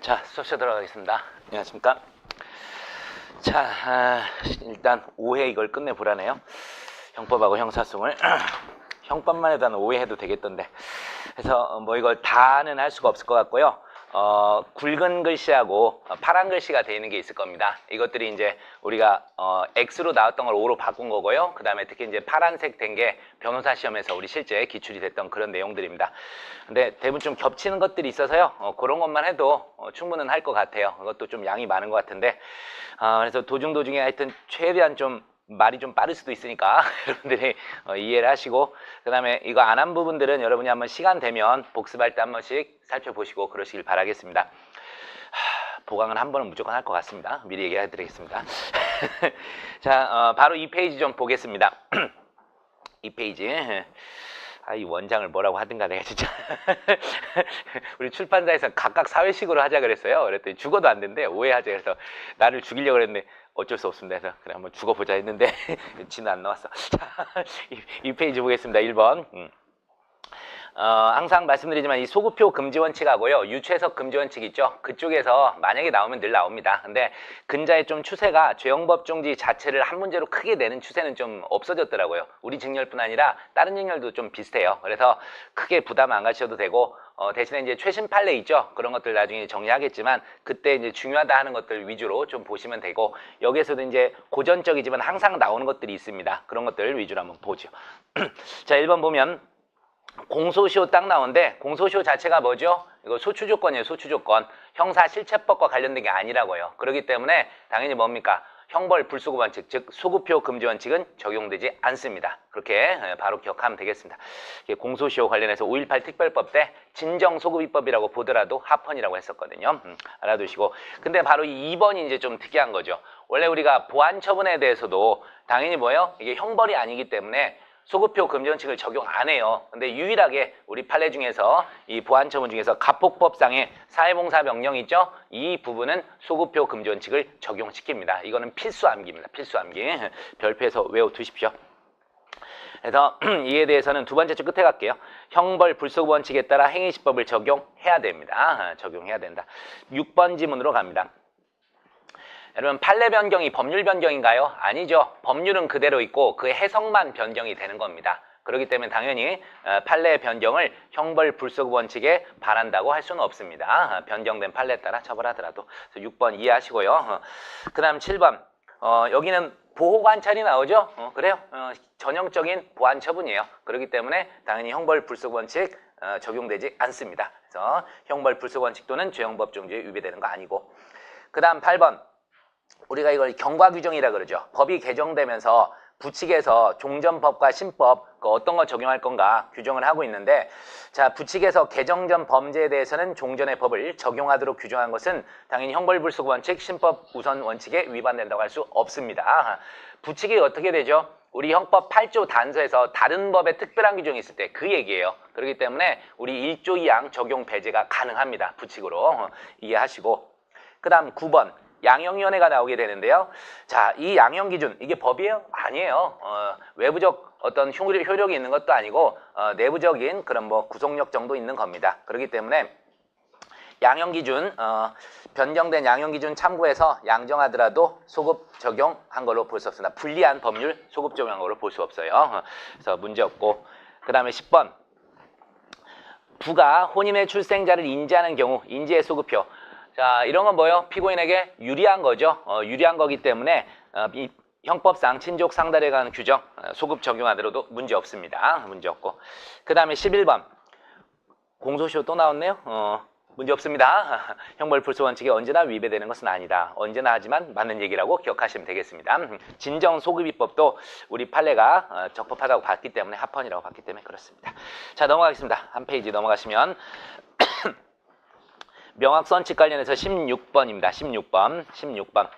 자, 수업시에 들어가겠습니다. 안녕하십니까. 자, 일단 오해 이걸 끝내보라네요. 형법하고 형사송을. 형법만 해도 한 5회 해도 되겠던데. 그래서 뭐 이걸 다는 할 수가 없을 것 같고요. 굵은 글씨하고 파란 글씨가 되어 있는 게 있을 겁니다. 이것들이 이제 우리가 X로 나왔던 걸 O로 바꾼 거고요. 그 다음에 특히 이제 파란색 된 게 변호사 시험에서 우리 실제 기출이 됐던 그런 내용들입니다. 근데 대부분 좀 겹치는 것들이 있어서요. 그런 것만 해도 충분은 할 것 같아요. 그것도 좀 양이 많은 것 같은데. 그래서 도중에 하여튼 최대한 좀 말이 좀 빠를 수도 있으니까 여러분들이 이해를 하시고, 그 다음에 이거 안 한 부분들은 여러분이 한번 시간 되면 복습할 때 한 번씩 살펴보시고 그러시길 바라겠습니다. 보강은 한 번은 무조건 할 것 같습니다. 미리 얘기해 드리겠습니다. 자, 바로 이 페이지 좀 보겠습니다. 이 페이지. 이 원장을 뭐라고 하든가 내가 진짜 우리 출판사에서 각각 사회식으로 하자 그랬어요. 그랬더니 죽어도 안 된대. 오해하자. 그래서 나를 죽이려고 그랬는데 어쩔 수 없습니다. 그래서 그래 한번 죽어보자 했는데 지는 안 나왔어. 자, 이 페이지 보겠습니다. 1번. 항상 말씀드리지만 이 소급표 금지 원칙하고요, 유추해석 금지 원칙 있죠. 그쪽에서 만약에 나오면 늘 나옵니다. 근데 근자의 좀 추세가 죄형법 중지 자체를 한 문제로 크게 내는 추세는 좀 없어졌더라고요. 우리 직렬뿐 아니라 다른 직렬도 좀 비슷해요. 그래서 크게 부담 안 가셔도 되고, 대신에 이제 최신 판례 있죠. 그런 것들 나중에 정리하겠지만 그때 이제 중요하다 하는 것들 위주로 좀 보시면 되고, 여기에서도 이제 고전적이지만 항상 나오는 것들이 있습니다. 그런 것들 위주로 한번 보죠. 자, 1번 보면 공소시효 딱 나오는데, 공소시효 자체가 뭐죠? 이거 소추조건이에요. 소추조건. 형사실체법과 관련된 게 아니라고요. 그렇기 때문에 당연히 뭡니까? 형벌 불소급 원칙, 즉 소급표 금지 원칙은 적용되지 않습니다. 그렇게 바로 기억하면 되겠습니다. 공소시효 관련해서 5.18 특별법 때 진정소급입법이라고 보더라도 합헌이라고 했었거든요. 알아두시고. 근데 바로 이 2번이 이제 좀 특이한 거죠. 원래 우리가 보안처분에 대해서도 당연히 뭐예요? 이게 형벌이 아니기 때문에 소급표 금지 원칙을 적용 안 해요. 근데 유일하게 우리 판례 중에서 이 보안처분 중에서 가폭법상의 사회봉사 명령 있죠? 이 부분은 소급표 금지 원칙을 적용시킵니다. 이거는 필수 암기입니다. 필수 암기. 별표에서 외워두십시오. 그래서 이에 대해서는 두 번째 줄 끝에 갈게요. 형벌 불소급 원칙에 따라 행위시법을 적용해야 됩니다. 적용해야 된다. 6번 지문으로 갑니다. 여러분, 판례 변경이 법률 변경인가요? 아니죠. 법률은 그대로 있고 그 해석만 변경이 되는 겁니다. 그렇기 때문에 당연히 판례 변경을 형벌 불소급 원칙에 반한다고 할 수는 없습니다. 변경된 판례에 따라 처벌하더라도. 그래서 6번 이해하시고요. 그 다음 7번. 여기는 보호관찰이 나오죠? 그래요. 전형적인 보안 처분이에요. 그렇기 때문에 당연히 형벌 불소급 원칙 적용되지 않습니다. 그래서 형벌 불소급 원칙 또는 죄형법 중지에 위배되는 거 아니고. 그 다음 8번. 우리가 이걸 경과 규정이라 그러죠. 법이 개정되면서 부칙에서 종전법과 신법 어떤 거 적용할 건가 규정을 하고 있는데, 자, 부칙에서 개정 전 범죄에 대해서는 종전의 법을 적용하도록 규정한 것은 당연히 형벌불소급 원칙, 신법 우선 원칙에 위반된다고 할 수 없습니다. 부칙이 어떻게 되죠? 우리 형법 8조 단서에서 다른 법의 특별한 규정이 있을 때 그 얘기예요. 그렇기 때문에 우리 1조 2항 적용 배제가 가능합니다. 부칙으로 이해하시고. 그 다음 9번. 양형위원회가 나오게 되는데요. 자, 이 양형기준, 이게 법이에요? 아니에요. 외부적 어떤 효력이 있는 것도 아니고 내부적인 그런 뭐 구속력 정도 있는 겁니다. 그렇기 때문에 양형기준, 변경된 양형기준 참고해서 양정하더라도 소급 적용한 걸로 볼 수 없습니다. 불리한 법률 소급 적용한 걸로 볼 수 없어요. 그래서 문제 없고. 그 다음에 10번. 부가 혼인의 출생자를 인지하는 경우 인지의 소급표. 자, 이런 건 뭐예요? 피고인에게 유리한 거죠. 유리한 거기 때문에 이 형법상 친족 상달에 관한 규정 소급 적용하더라도 문제 없습니다. 문제 없고. 그 다음에 11번. 공소시효 또 나왔네요. 문제 없습니다. 형벌 불소 원칙에 언제나 위배되는 것은 아니다. 언제나 하지만 맞는 얘기라고 기억하시면 되겠습니다. 진정 소급입법도 우리 판례가 적법하다고 봤기 때문에 합헌이라고 봤기 때문에 그렇습니다. 자, 넘어가겠습니다. 한 페이지 넘어가시면 명확선칙 관련해서 16번입니다. 16번.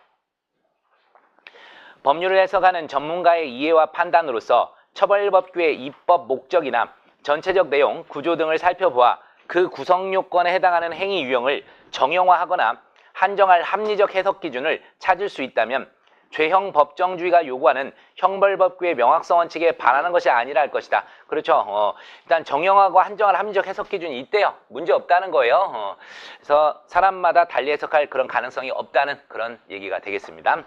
법률을 해석하는 전문가의 이해와 판단으로서 처벌법규의 입법 목적이나 전체적 내용, 구조 등을 살펴보아 그 구성 요건에 해당하는 행위 유형을 정형화하거나 한정할 합리적 해석 기준을 찾을 수 있다면 죄형 법정주의가 요구하는 형벌법규의 명확성 원칙에 반하는 것이 아니라 할 것이다. 그렇죠. 일단 정형하고 한정한 합리적 해석 기준이 있대요. 문제 없다는 거예요. 그래서 사람마다 달리 해석할 그런 가능성이 없다는 그런 얘기가 되겠습니다.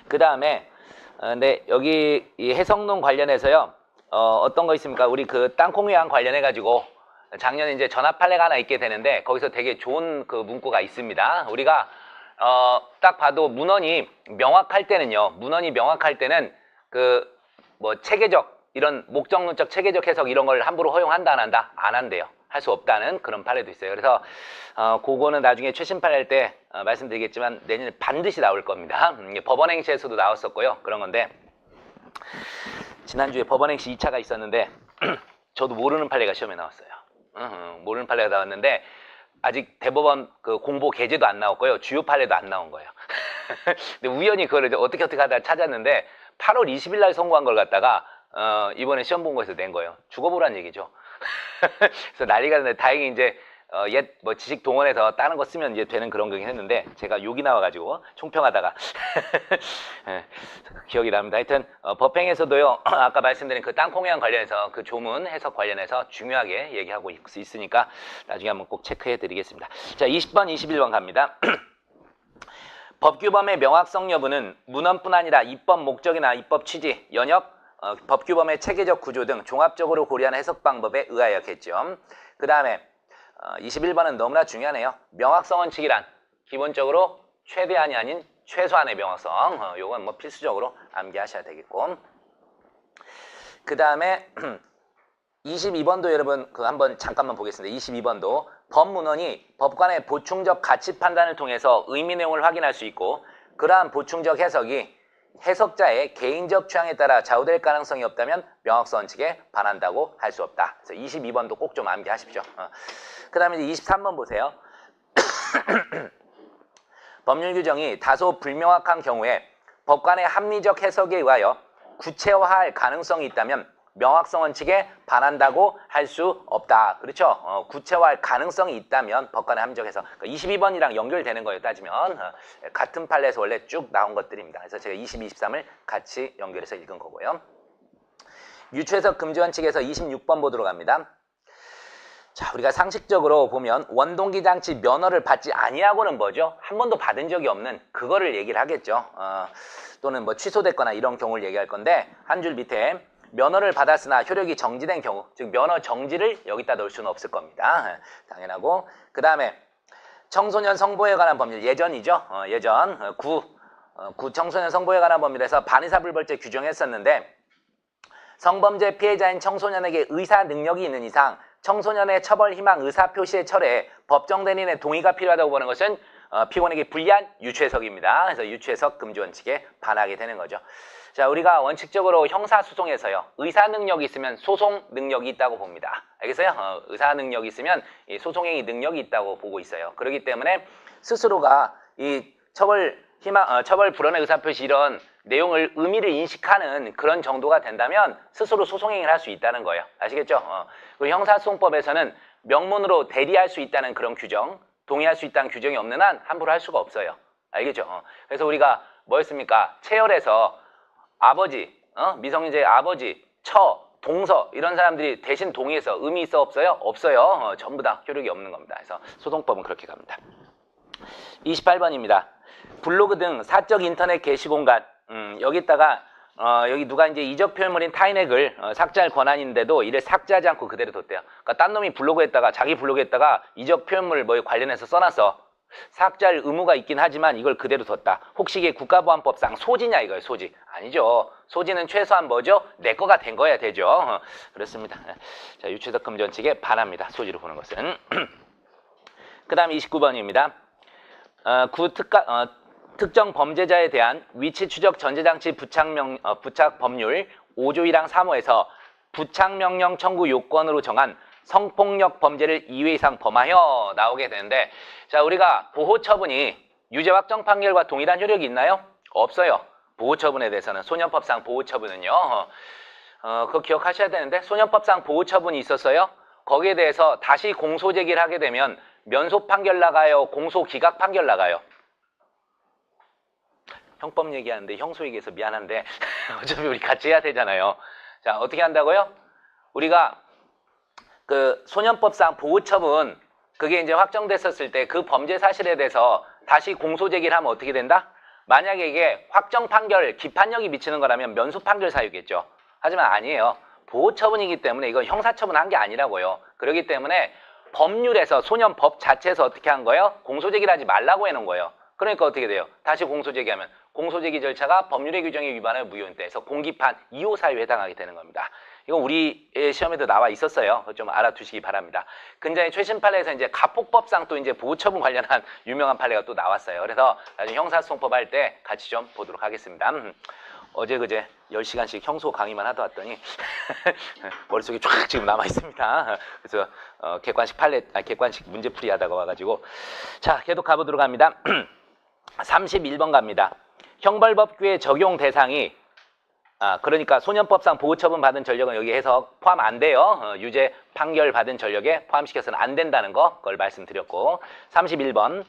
그 다음에 근데 여기 이 해석론 관련해서요. 어떤 거 있습니까? 우리 그 땅콩유황 관련해 가지고 작년에 이제 전합 판례가 하나 있게 되는데 거기서 되게 좋은 그 문구가 있습니다. 우리가 딱 봐도 문헌이 명확할 때는 그 뭐 체계적 이런 목적론적 체계적 해석 이런 걸 함부로 허용한다 안 한다? 안 한대요. 할 수 없다는 그런 판례도 있어요. 그래서 그거는 나중에 최신 판례 할 때 말씀드리겠지만 내년에 반드시 나올 겁니다. 법원행시에서도 나왔었고요. 그런 건데 지난주에 법원행시 2차가 있었는데 저도 모르는 판례가 시험에 나왔어요. 모르는 판례가 나왔는데 아직 대법원 그 공보 게재도 안 나왔고요. 주요 판례도 안 나온 거예요. 근데 우연히 그걸 어떻게 하다 찾았는데 8월 20일 날 선고한 걸 갖다가 이번에 시험 본거에서 낸 거예요. 죽어보란 얘기죠. 그래서 난리가 났는데 다행히 이제 옛 뭐 지식 동원해서 다른 거 쓰면 이제 되는 그런 거긴 했는데 제가 욕이 나와가지고 총평하다가 기억이 납니다. 하여튼 법행에서도요 아까 말씀드린 그 땅콩유황 관련해서 그 조문 해석 관련해서 중요하게 얘기하고 있으니까 나중에 한번 꼭 체크해 드리겠습니다. 자 20번 21번 갑니다. 법규범의 명확성 여부는 문헌뿐 아니라 입법 목적이나 입법 취지, 연역, 법규범의 체계적 구조 등 종합적으로 고려하는 해석 방법에 의하였겠죠. 그 다음에 21번은 너무나 중요하네요. 명확성 원칙이란 기본적으로 최대한이 아닌 최소한의 명확성. 요건 뭐 필수적으로 암기하셔야 되겠고. 그 다음에 22번도 여러분 한번 잠깐만 보겠습니다. 22번도 법문헌이 법관의 보충적 가치 판단을 통해서 의미 내용을 확인할 수 있고 그러한 보충적 해석이 해석자의 개인적 취향에 따라 좌우될 가능성이 없다면 명확성 원칙에 반한다고 할 수 없다. 그래서 22번도 꼭 좀 암기하십시오. 그 다음에 이제 23번 보세요. 법률 규정이 다소 불명확한 경우에 법관의 합리적 해석에 의하여 구체화할 가능성이 있다면 명확성 원칙에 반한다고 할 수 없다. 그렇죠? 구체화할 가능성이 있다면 법관의 합리적 해석. 그러니까 22번이랑 연결되는 거예요. 따지면 같은 판례에서 원래 쭉 나온 것들입니다. 그래서 제가 22, 23을 같이 연결해서 읽은 거고요. 유추해석 금지 원칙에서 26번 보도록 합니다. 자, 우리가 상식적으로 보면 원동기 장치 면허를 받지 아니하고는 뭐죠? 한 번도 받은 적이 없는 그거를 얘기를 하겠죠. 또는 뭐 취소됐거나 이런 경우를 얘기할 건데 한 줄 밑에 면허를 받았으나 효력이 정지된 경우, 즉 면허 정지를 여기다 넣을 수는 없을 겁니다. 당연하고 그 다음에 청소년 성보호에 관한 법률 예전이죠. 예전 구 청소년 성보호에 관한 법률에서 반의사불벌죄 규정했었는데 성범죄 피해자인 청소년에게 의사 능력이 있는 이상 청소년의 처벌 희망 의사 표시의 철회에 법정 대리인의 동의가 필요하다고 보는 것은 피고인에게 불리한 유추해석입니다. 그래서 유추해석 금지 원칙에 반하게 되는 거죠. 자, 우리가 원칙적으로 형사소송에서요. 의사 능력이 있으면 소송 능력이 있다고 봅니다. 알겠어요? 의사 능력이 있으면 이 소송행위 능력이 있다고 보고 있어요. 그렇기 때문에 스스로가 이 처벌 불원의 의사표시 이런 내용을 의미를 인식하는 그런 정도가 된다면 스스로 소송행위를 할 수 있다는 거예요. 아시겠죠? 그리고 형사소송법에서는 명문으로 대리할 수 있다는 그런 규정, 동의할 수 있다는 규정이 없는 한 함부로 할 수가 없어요. 알겠죠? 그래서 우리가 뭐였습니까? 체열에서 아버지, 미성년자의 아버지, 처, 동서 이런 사람들이 대신 동의해서 의미 있어 없어요? 없어요. 전부 다 효력이 없는 겁니다. 그래서 소송법은 그렇게 갑니다. 28번입니다. 블로그 등 사적 인터넷 게시 공간 여기다가 여기 누가 이제 이적 표현물인 타인의 글 삭제할 권한인데도 이를 삭제하지 않고 그대로 뒀대요. 그러니까 딴 놈이 블로그에다가 자기 블로그에다가 이적 표현물 뭐 관련해서 써놨어. 삭제할 의무가 있긴 하지만 이걸 그대로 뒀다. 혹시 이게 국가보안법상 소지냐 이거예요. 소지. 아니죠. 소지는 최소한 뭐죠? 내 거가 된 거야 되죠. 그렇습니다. 자, 유추해석 금지 원칙에 반합니다. 소지로 보는 것은. 그 다음 29번입니다. 특정 범죄자에 대한 위치 추적 전제장치 부착 법률 5조 1항 3호에서 부착명령 청구 요건으로 정한 성폭력 범죄를 2회 이상 범하여 나오게 되는데, 자, 우리가 보호처분이 유죄 확정 판결과 동일한 효력이 있나요? 없어요. 보호처분에 대해서는 소년법상 보호처분은요. 그거 기억하셔야 되는데 소년법상 보호처분이 있었어요. 거기에 대해서 다시 공소 제기를 하게 되면 면소 판결 나가요? 공소 기각 판결 나가요? 형법 얘기하는데 형소 얘기해서 미안한데 어차피 우리 같이 해야 되잖아요. 자, 어떻게 한다고요? 우리가 그 소년법상 보호처분 그게 이제 확정됐었을 때 그 범죄 사실에 대해서 다시 공소 제기를 하면 어떻게 된다? 만약에 이게 확정 판결, 기판력이 미치는 거라면 면소 판결 사유겠죠. 하지만 아니에요. 보호처분이기 때문에 이건 형사처분한 게 아니라고요. 그렇기 때문에 법률에서 소년법 자체에서 어떻게 한 거예요? 공소 제기를 하지 말라고 해놓은 거예요. 그러니까 어떻게 돼요? 다시 공소 제기하면 공소 제기 절차가 법률의 규정에 위반하여 무효인데서 공기판 2호 사유에 해당하게 되는 겁니다. 이건 우리 시험에도 나와 있었어요. 좀 알아두시기 바랍니다. 근자의 최신 판례에서 이제 가폭법상 또 이제 보호처분 관련한 유명한 판례가 또 나왔어요. 그래서 나중에 형사소송법 할 때 같이 좀 보도록 하겠습니다. 어제 그제 10시간씩 형소 강의만 하다 왔더니 머릿속에 쫙 지금 남아 있습니다. 그래서 객관식 객관식 문제풀이 하다가 와가지고 자, 계속 가보도록 합니다. 31번 갑니다. 형벌법규의 적용 대상이 그러니까 소년법상 보호처분 받은 전력은 여기 해석 포함 안 돼요. 유죄 판결 받은 전력에 포함시켜서는 안 된다는 거 그걸 말씀드렸고 31번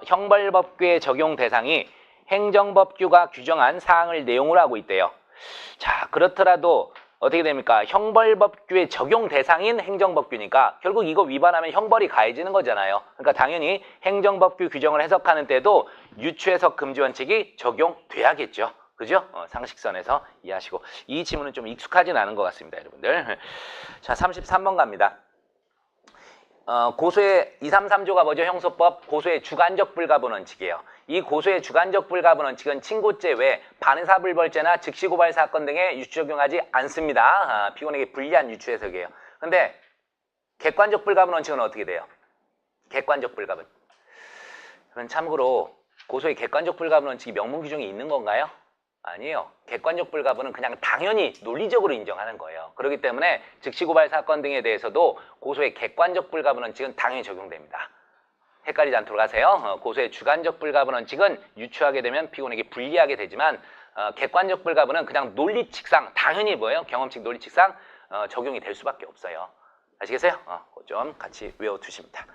형벌법규의 적용 대상이 행정법규가 규정한 사항을 내용으로 하고 있대요. 자, 그렇더라도 어떻게 됩니까? 형벌법규의 적용 대상인 행정법규니까 결국 이거 위반하면 형벌이 가해지는 거잖아요. 그러니까 당연히 행정법규 규정을 해석하는 때도 유추해석 금지 원칙이 적용돼야겠죠. 그죠? 상식선에서 이해하시고 이 지문은 좀 익숙하진 않은 것 같습니다, 여러분들. 자, 33번 갑니다. 고소의 2, 3, 3조가 뭐죠? 형소법 고소의 주관적 불가분 원칙이에요. 이 고소의 주관적 불가분 원칙은 친고죄 외 반의사불벌죄나 즉시고발 사건 등에 유추 적용하지 않습니다. 피고인에게 불리한 유추 해석이에요. 근데 객관적 불가분 원칙은 어떻게 돼요? 객관적 불가분. 그럼 참고로 고소의 객관적 불가분 원칙이 명문 규정에 있는 건가요? 아니에요. 객관적 불가분은 그냥 당연히 논리적으로 인정하는 거예요. 그렇기 때문에 즉시고발 사건 등에 대해서도 고소의 객관적 불가분 원칙은 당연히 적용됩니다. 헷갈리지 않도록 하세요. 고소의 주관적 불가분 원칙은 유추하게 되면 피고인에게 불리하게 되지만 객관적 불가분은 그냥 논리칙상 당연히 뭐예요? 경험칙 논리칙상 적용이 될 수밖에 없어요. 아시겠어요? 좀 같이 외워두십니다.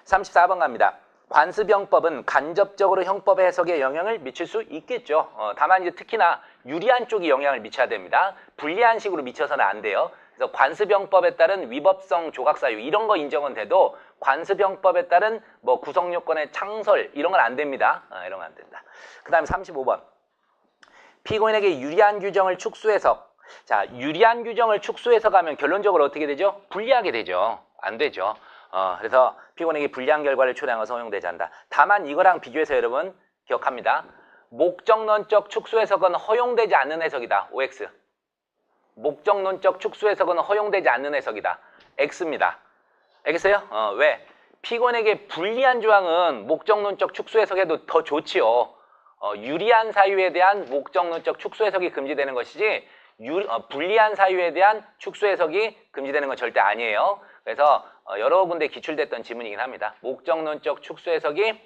34번 갑니다. 관습형법은 간접적으로 형법의 해석에 영향을 미칠 수 있겠죠. 다만 이제 특히나 유리한 쪽이 영향을 미쳐야 됩니다. 불리한 식으로 미쳐서는 안 돼요. 그래서 관습형법에 따른 위법성 조각사유 이런 거 인정은 돼도 관습형법에 따른 뭐 구성요건의 창설 이런 건 안 됩니다. 이런 건 안 된다. 그 다음에 35번. 피고인에게 유리한 규정을 축소해석. 자, 유리한 규정을 축소해석하면 결론적으로 어떻게 되죠? 불리하게 되죠. 안 되죠. 그래서 피고인에게 불리한 결과를 초래하면서 허용되지 않는다. 다만 이거랑 비교해서 여러분 기억합니다. 목적론적 축소 해석은 허용되지 않는 해석이다. OX. 목적론적 축소 해석은 허용되지 않는 해석이다. X입니다. 알겠어요? 왜? 피고인에게 불리한 조항은 목적론적 축소 해석에도 더 좋지요. 유리한 사유에 대한 목적론적 축소 해석이 금지되는 것이지 불리한 사유에 대한 축소 해석이 금지되는 건 절대 아니에요. 그래서 여러 군데 기출됐던 지문이긴 합니다. 목적론적 축소 해석이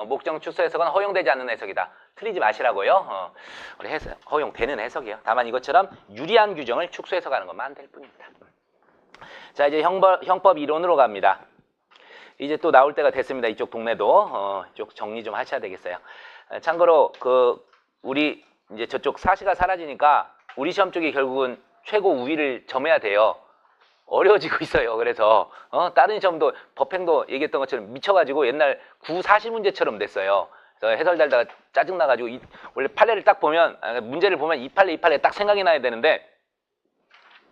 목적 축소 해석은 허용되지 않는 해석이다. 틀리지 마시라고요. 우리 허용되는 해석이에요. 다만 이것처럼 유리한 규정을 축소 해석하는 것만 될 뿐입니다. 자, 이제 형법 이론으로 갑니다. 이제 또 나올 때가 됐습니다. 이쪽 동네도 쪽 정리 좀 하셔야 되겠어요. 참고로 우리 이제 저쪽 사시가 사라지니까 우리 시험 쪽이 결국은 최고 우위를 점해야 돼요. 어려워지고 있어요. 그래서 다른 시험도 법행도 얘기했던 것처럼 미쳐가지고 옛날 9, 40문제처럼 됐어요. 그래서 해설 달다가 짜증나가지고 원래 판례를 딱 보면 문제를 보면 이 판례 딱 생각이 나야 되는데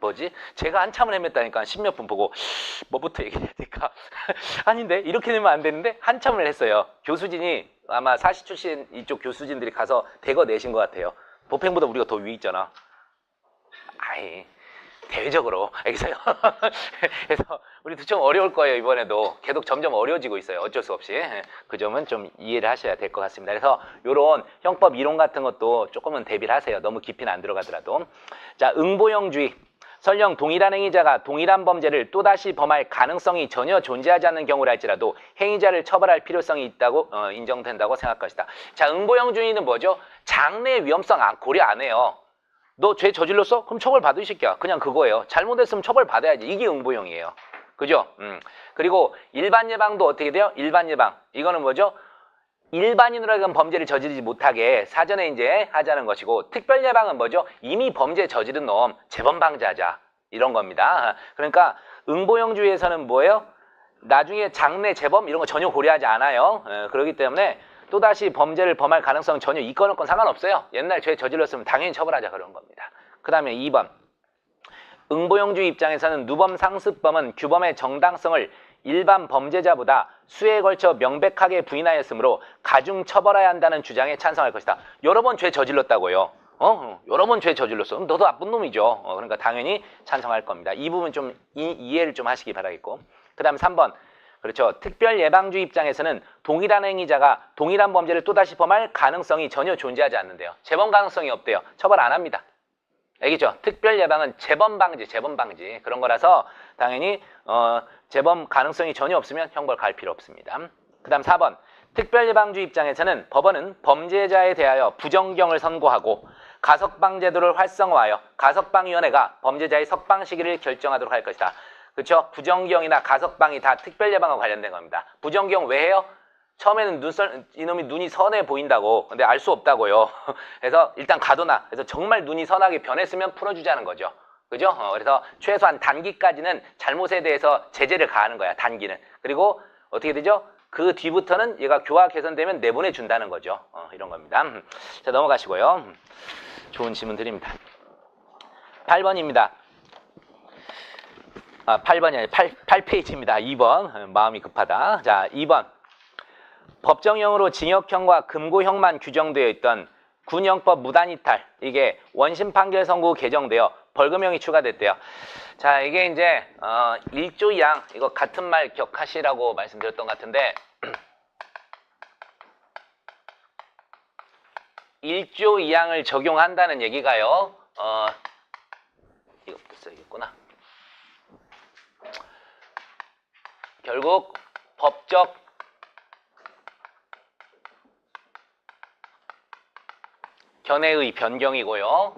뭐지? 제가 한참을 헤맸다니까 10몇 분 보고 뭐부터 얘기해야 될까? 아닌데 이렇게 되면 안 되는데 한참을 했어요. 교수진이 아마 사시 출신 이쪽 교수진들이 가서 대거 내신 것 같아요. 법행보다 우리가 더 위에 있잖아. 아이 대외적으로 알겠어요? 그래서 우리도 좀 어려울 거예요. 이번에도 계속 점점 어려워지고 있어요. 어쩔 수 없이 그 점은 좀 이해를 하셔야 될 것 같습니다. 그래서 이런 형법 이론 같은 것도 조금은 대비를 하세요. 너무 깊이는 안 들어가더라도. 자, 응보형주의. 설령 동일한 행위자가 동일한 범죄를 또다시 범할 가능성이 전혀 존재하지 않는 경우라 할지라도 행위자를 처벌할 필요성이 있다고 인정된다고 생각할 것이다. 자, 응보형주의는 뭐죠? 장래의 위험성 고려 안 해요. 너 죄 저질렀어? 그럼 처벌 받으 새끼야. 그냥 그거예요. 잘못했으면 처벌 받아야지. 이게 응보형이에요. 그죠? 그리고 일반 예방도 어떻게 돼요? 일반 예방. 이거는 뭐죠? 일반인으로는 범죄를 저지르지 못하게 사전에 이제 하자는 것이고, 특별 예방은 뭐죠? 이미 범죄 저지른 놈 재범 방지하자 이런 겁니다. 그러니까 응보형주의에서는 뭐예요? 나중에 장래 재범 이런 거 전혀 고려하지 않아요. 그렇기 때문에 또다시 범죄를 범할 가능성 전혀 있건 없건 상관없어요. 옛날 죄 저질렀으면 당연히 처벌하자 그런 겁니다. 그 다음에 2번. 응보형주의 입장에서는 누범 상습범은 규범의 정당성을 일반 범죄자보다 수에 걸쳐 명백하게 부인하였으므로 가중 처벌해야 한다는 주장에 찬성할 것이다. 여러 번 죄 저질렀다고요. 여러 번 죄 저질렀어. 그럼 너도 나쁜 놈이죠. 그러니까 당연히 찬성할 겁니다. 이 부분 좀 이해를 좀 하시기 바라겠고. 그 다음 3번. 그렇죠. 특별예방주의 입장에서는 동일한 행위자가 동일한 범죄를 또다시 범할 가능성이 전혀 존재하지 않는데요. 재범 가능성이 없대요. 처벌 안 합니다. 알겠죠? 특별예방은 재범 방지 그런 거라서 당연히 재범 가능성이 전혀 없으면 형벌 갈 필요 없습니다. 그 다음 4번. 특별예방주의 입장에서는 법원은 범죄자에 대하여 부정경을 선고하고 가석방제도를 활성화하여 가석방위원회가 범죄자의 석방 시기를 결정하도록 할 것이다. 그렇죠? 부정경이나 가석방이 다 특별예방과 관련된 겁니다. 부정경 왜 해요? 처음에는 이놈이 눈이 선해 보인다고. 근데 알 수 없다고요. 그래서 일단 가둬놔. 그래서 정말 눈이 선하게 변했으면 풀어주자는 거죠. 그죠? 그래서 최소한 단기까지는 잘못에 대해서 제재를 가하는 거야. 단기는. 그리고 어떻게 되죠? 그 뒤부터는 얘가 교화 개선되면 내보내준다는 거죠. 이런 겁니다. 자, 넘어가시고요. 좋은 질문 드립니다. 8번입니다. 8번이 아니라 8페이지입니다. 2번. 마음이 급하다. 자, 2번. 법정형으로 징역형과 금고형만 규정되어 있던 군형법 무단이탈. 이게 원심 판결 선고 개정되어 벌금형이 추가됐대요. 자, 이게 이제 1조 2항 이거 같은 말 기억하시라고 말씀드렸던 것 같은데 1조 2항을 적용한다는 얘기가요. 이것도 써야겠구나. 결국 법적 견해의 변경이고요.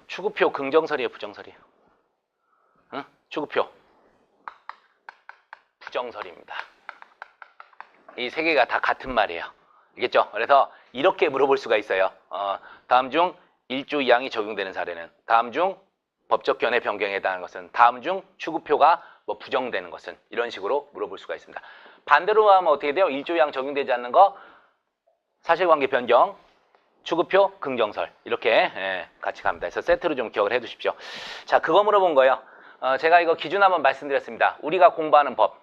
추구표 긍정설이에요, 부정설이에요? 응? 추구표 부정설입니다. 이 세 개가 다 같은 말이에요. 알겠죠? 그래서 이렇게 물어볼 수가 있어요. 다음 중 1조 2항이 적용되는 사례는, 다음 중 법적 견해 변경에 해당하는 것은, 다음 중 추구표가 뭐 부정되는 것은, 이런 식으로 물어볼 수가 있습니다. 반대로 하면 어떻게 돼요? 1조 2항 적용되지 않는 거 사실관계 변경, 추구표, 긍정설 이렇게 같이 갑니다. 그래서 세트로 좀 기억을 해 두십시오. 자, 그거 물어본 거예요. 제가 이거 기준 한번 말씀드렸습니다. 우리가 공부하는 법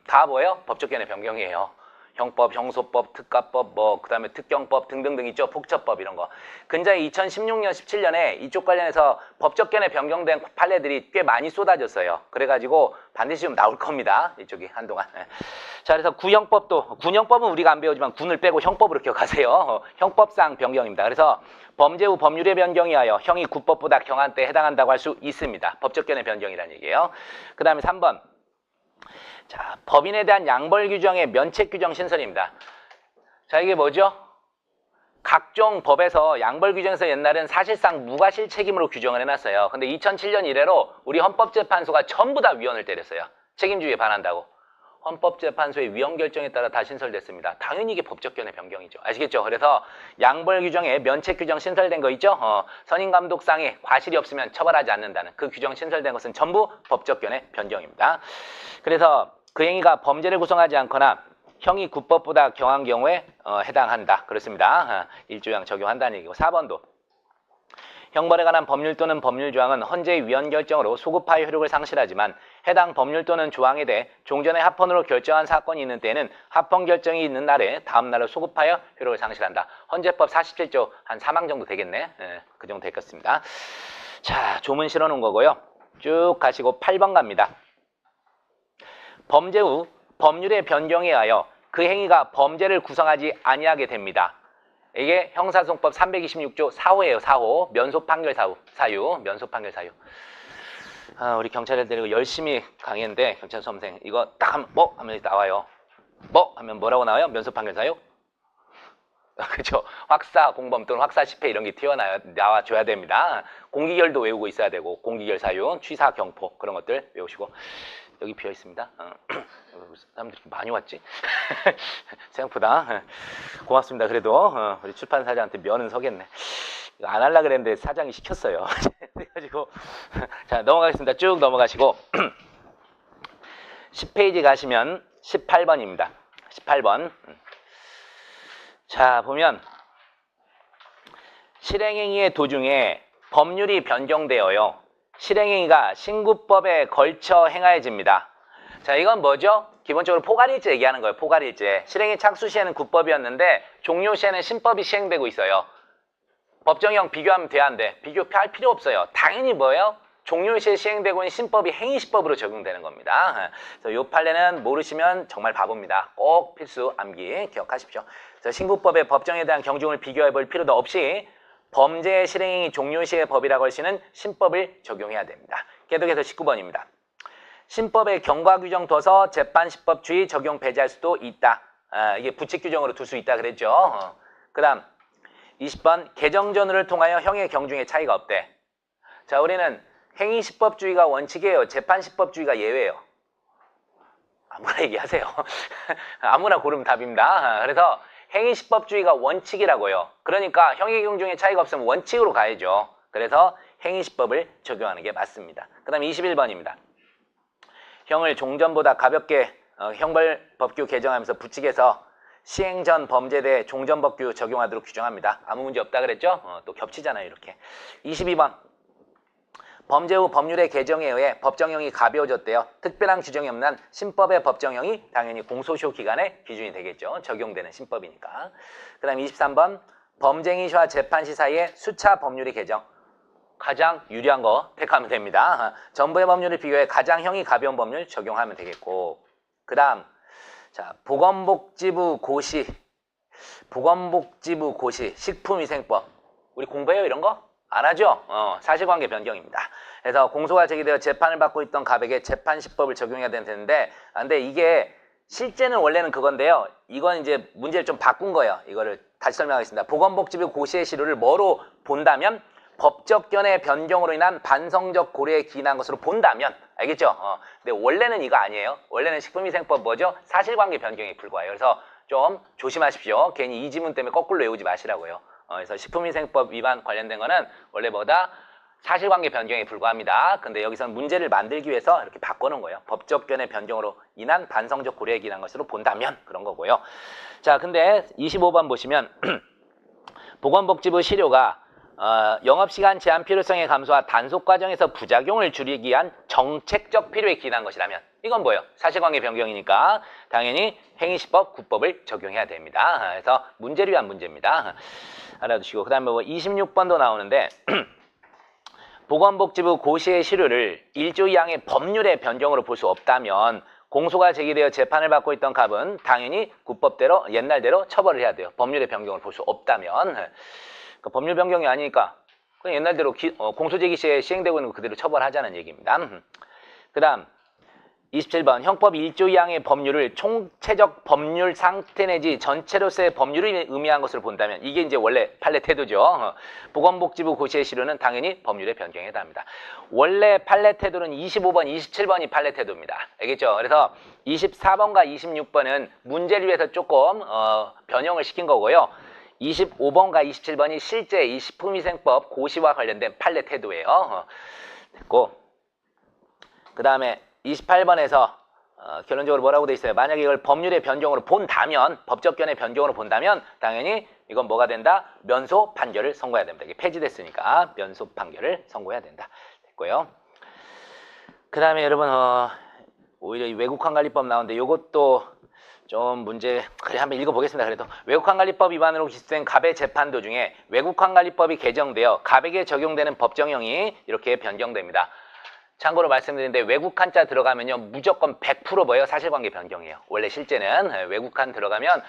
다 뭐예요? 법적 견해 변경이에요. 형법, 형소법, 특가법, 뭐 그다음에 특경법 등등등 있죠. 폭처법 이런 거. 근자에 2016년, 17년에 이쪽 관련해서 법적 견해 변경된 판례들이 꽤 많이 쏟아졌어요. 그래가지고 반드시 좀 나올 겁니다. 이쪽이 한동안. 자, 그래서 군형법은 우리가 안 배우지만 군을 빼고 형법으로 기억하세요. 형법상 변경입니다. 그래서 범죄 후 법률의 변경에 하여 형이 구법보다 경한 때에 해당한다고 할 수 있습니다. 법적 견해 변경이라는 얘기예요. 그 다음에 3번. 자, 법인에 대한 양벌 규정의 면책 규정 신설입니다. 자, 이게 뭐죠? 각종 법에서 양벌 규정에서 옛날엔 사실상 무과실 책임으로 규정을 해놨어요. 근데 2007년 이래로 우리 헌법재판소가 전부 다 위헌을 때렸어요. 책임주의에 반한다고. 헌법재판소의 위헌 결정에 따라 다 신설됐습니다. 당연히 이게 법적 견해 변경이죠. 아시겠죠? 그래서 양벌 규정에 면책 규정 신설된 거 있죠? 선임감독상에 과실이 없으면 처벌하지 않는다는 그 규정 신설된 것은 전부 법적 견해 변경입니다. 그래서 그 행위가 범죄를 구성하지 않거나 형이 구법보다 경한 경우에 해당한다. 그렇습니다. 1조항 적용한다는 얘기고. 4번도 형벌에 관한 법률 또는 법률 조항은 헌재의 위헌 결정으로 소급하여 효력을 상실하지만 해당 법률 또는 조항에 대해 종전에 합헌으로 결정한 사건이 있는 때에는 합헌 결정이 있는 날에 다음 날로 소급하여 효력을 상실한다. 헌재법 47조 한 4망 정도 되겠네. 그 정도 되겠습니다. 자, 조문 실어놓은 거고요. 쭉 가시고 8번 갑니다. 범죄 후 법률의 변경에 의하여 그 행위가 범죄를 구성하지 아니하게 됩니다. 이게 형사소송법 326조 4호예요. 4호. 면소 판결 사유. 면소 판결 사유. 우리 경찰을 데리고 열심히 강의했는데 경찰 수험생 이거 딱 하면 뭐? 하면 나와요. 뭐? 하면 뭐라고 나와요? 면소 판결 사유? 그렇죠. 확사 공범 또는 확사 실패 이런 게 나와줘야 됩니다. 공기결도 외우고 있어야 되고 공기결 사유, 취사 경포 그런 것들 외우시고 여기 비어 있습니다. 사람들이 많이 왔지? 생각보다. 고맙습니다. 그래도 우리 출판사장한테 면은 서겠네. 이거 안 하려고 그랬는데 사장이 시켰어요. 그래가지고 자, 넘어가겠습니다. 쭉 넘어가시고 10페이지 가시면 18번입니다. 18번. 자, 보면 실행행위의 도중에 법률이 변경되어요. 실행행위가 신구법에 걸쳐 행하여집니다. 자, 이건 뭐죠? 기본적으로 포괄일제 얘기하는 거예요. 포괄일제. 실행이 착수 시에는 구법이었는데 종료 시에는 신법이 시행되고 있어요. 법정형 비교하면 돼, 안 돼? 비교할 필요 없어요. 당연히 뭐예요? 종료 시에 시행되고 있는 신법이 행위시법으로 적용되는 겁니다. 그래서 이 판례는 모르시면 정말 바보입니다. 꼭 필수 암기 기억하십시오. 그래서 신구법의 법정에 대한 경중을 비교해 볼 필요도 없이 범죄의 실행이 종료 시의 법이라고 할 시는 신법을 적용해야 됩니다. 계속해서 19번입니다. 신법의 경과 규정 둬서 재판시법주의 적용 배제할 수도 있다. 이게 부칙 규정으로 둘 수 있다 그랬죠. 그 다음 20번 개정전후를 통하여 형의 경중에 차이가 없대. 자, 우리는 행위시법주의가 원칙이에요. 재판시법주의가 예외예요. 아무나 얘기하세요. 아무나 고르면 답입니다. 그래서 행위시법주의가 원칙이라고요. 그러니까 형의 경중에 차이가 없으면 원칙으로 가야죠. 그래서 행위시법을 적용하는 게 맞습니다. 그 다음 21번입니다. 형을 종전보다 가볍게 형벌법규 개정하면서 부칙에서 시행 전 범죄에 대해 종전법규 적용하도록 규정합니다. 아무 문제 없다 그랬죠? 또 겹치잖아요, 이렇게. 22번. 범죄 후 법률의 개정에 의해 법정형이 가벼워졌대요. 특별한 규정이 없는 한 신법의 법정형이 당연히 공소시효 기간의 기준이 되겠죠. 적용되는 신법이니까. 그 다음 23번. 범죄행위 시와 재판 시 사이에 수차 법률의 개정. 가장 유리한 거 택하면 됩니다. 전부의 법률을 비교해 가장 형이 가벼운 법률 적용하면 되겠고. 그 다음 자, 보건복지부 고시 식품위생법. 우리 공부해요 이런 거? 안 하죠? 사실관계 변경입니다. 그래서 공소가 제기되어 재판을 받고 있던 갑에게 재판시법을 적용해야 되는데, 근데 이게 실제는 원래는 그건데요. 이건 이제 문제를 좀 바꾼 거예요. 이거를 다시 설명하겠습니다. 보건복지부 고시의 시료를 뭐로 본다면 법적견의 변경으로 인한 반성적 고려에 기인한 것으로 본다면, 알겠죠? 근데 원래는 이거 아니에요. 원래는 식품위생법 뭐죠? 사실관계 변경에 불과해요. 그래서 좀 조심하십시오. 괜히 이 지문 때문에 거꾸로 외우지 마시라고요. 그래서 식품위생법 위반 관련된 거는 원래 뭐다? 사실관계 변경에 불과합니다. 근데 여기서는 문제를 만들기 위해서 이렇게 바꿔놓은 거예요. 법적견의 변경으로 인한 반성적 고려에 기인한 것으로 본다면 그런 거고요. 자, 근데 25번 보시면 보건복지부 시료가 영업시간 제한 필요성의 감소와 단속 과정에서 부작용을 줄이기 위한 정책적 필요에 기인한 것이라면 이건 뭐예요? 사실관계 변경이니까 당연히 행위시법, 구법을 적용해야 됩니다. 그래서 문제를 위한 문제입니다. 알아두시고 그 다음에 26번도 나오는데 보건복지부 고시의 시료를 1조 2항의 법률의 변경으로 볼 수 없다면 공소가 제기되어 재판을 받고 있던 갑은 당연히 구법대로 옛날대로 처벌을 해야 돼요. 법률의 변경을 볼 수 없다면 그러니까 법률 변경이 아니니까 그냥 옛날대로 공소 제기 시에 시행되고 있는 거 그대로 처벌하자는 얘기입니다. 그 다음 27번 형법 1조 2항의 법률을 총체적 법률 상태 내지 전체로서의 법률을 의미한 것으로 본다면 이게 이제 원래 판례 태도죠. 보건복지부 고시의 시료는 당연히 법률의 변경에 해당합니다. 원래 판례 태도는 25번, 27번이 판례 태도입니다. 알겠죠? 그래서 24번과 26번은 문제를 위해서 조금 변형을 시킨 거고요. 25번과 27번이 실제 이 식품위생법 고시와 관련된 판례 태도예요. 됐고 그 다음에 28번에서 결론적으로 뭐라고 돼 있어요? 만약에 이걸 법률의 변경으로 본다면, 법적견의 변경으로 본다면 당연히 이건 뭐가 된다? 면소 판결을 선고해야 됩니다. 이게 폐지됐으니까 면소 판결을 선고해야 된다. 됐고요. 그 다음에 여러분 오히려 이 외국환관리법 나오는데 이것도 좀 문제, 그래 한번 읽어보겠습니다. 그래도 외국환관리법 위반으로 기소된 갑의 재판 도중에 외국환관리법이 개정되어 갑에게 적용되는 법정형이 이렇게 변경됩니다. 참고로 말씀드리는데 외국 한자 들어가면요 무조건 100% 뭐예요? 사실관계 변경이에요. 원래 실제는 외국 한 들어가면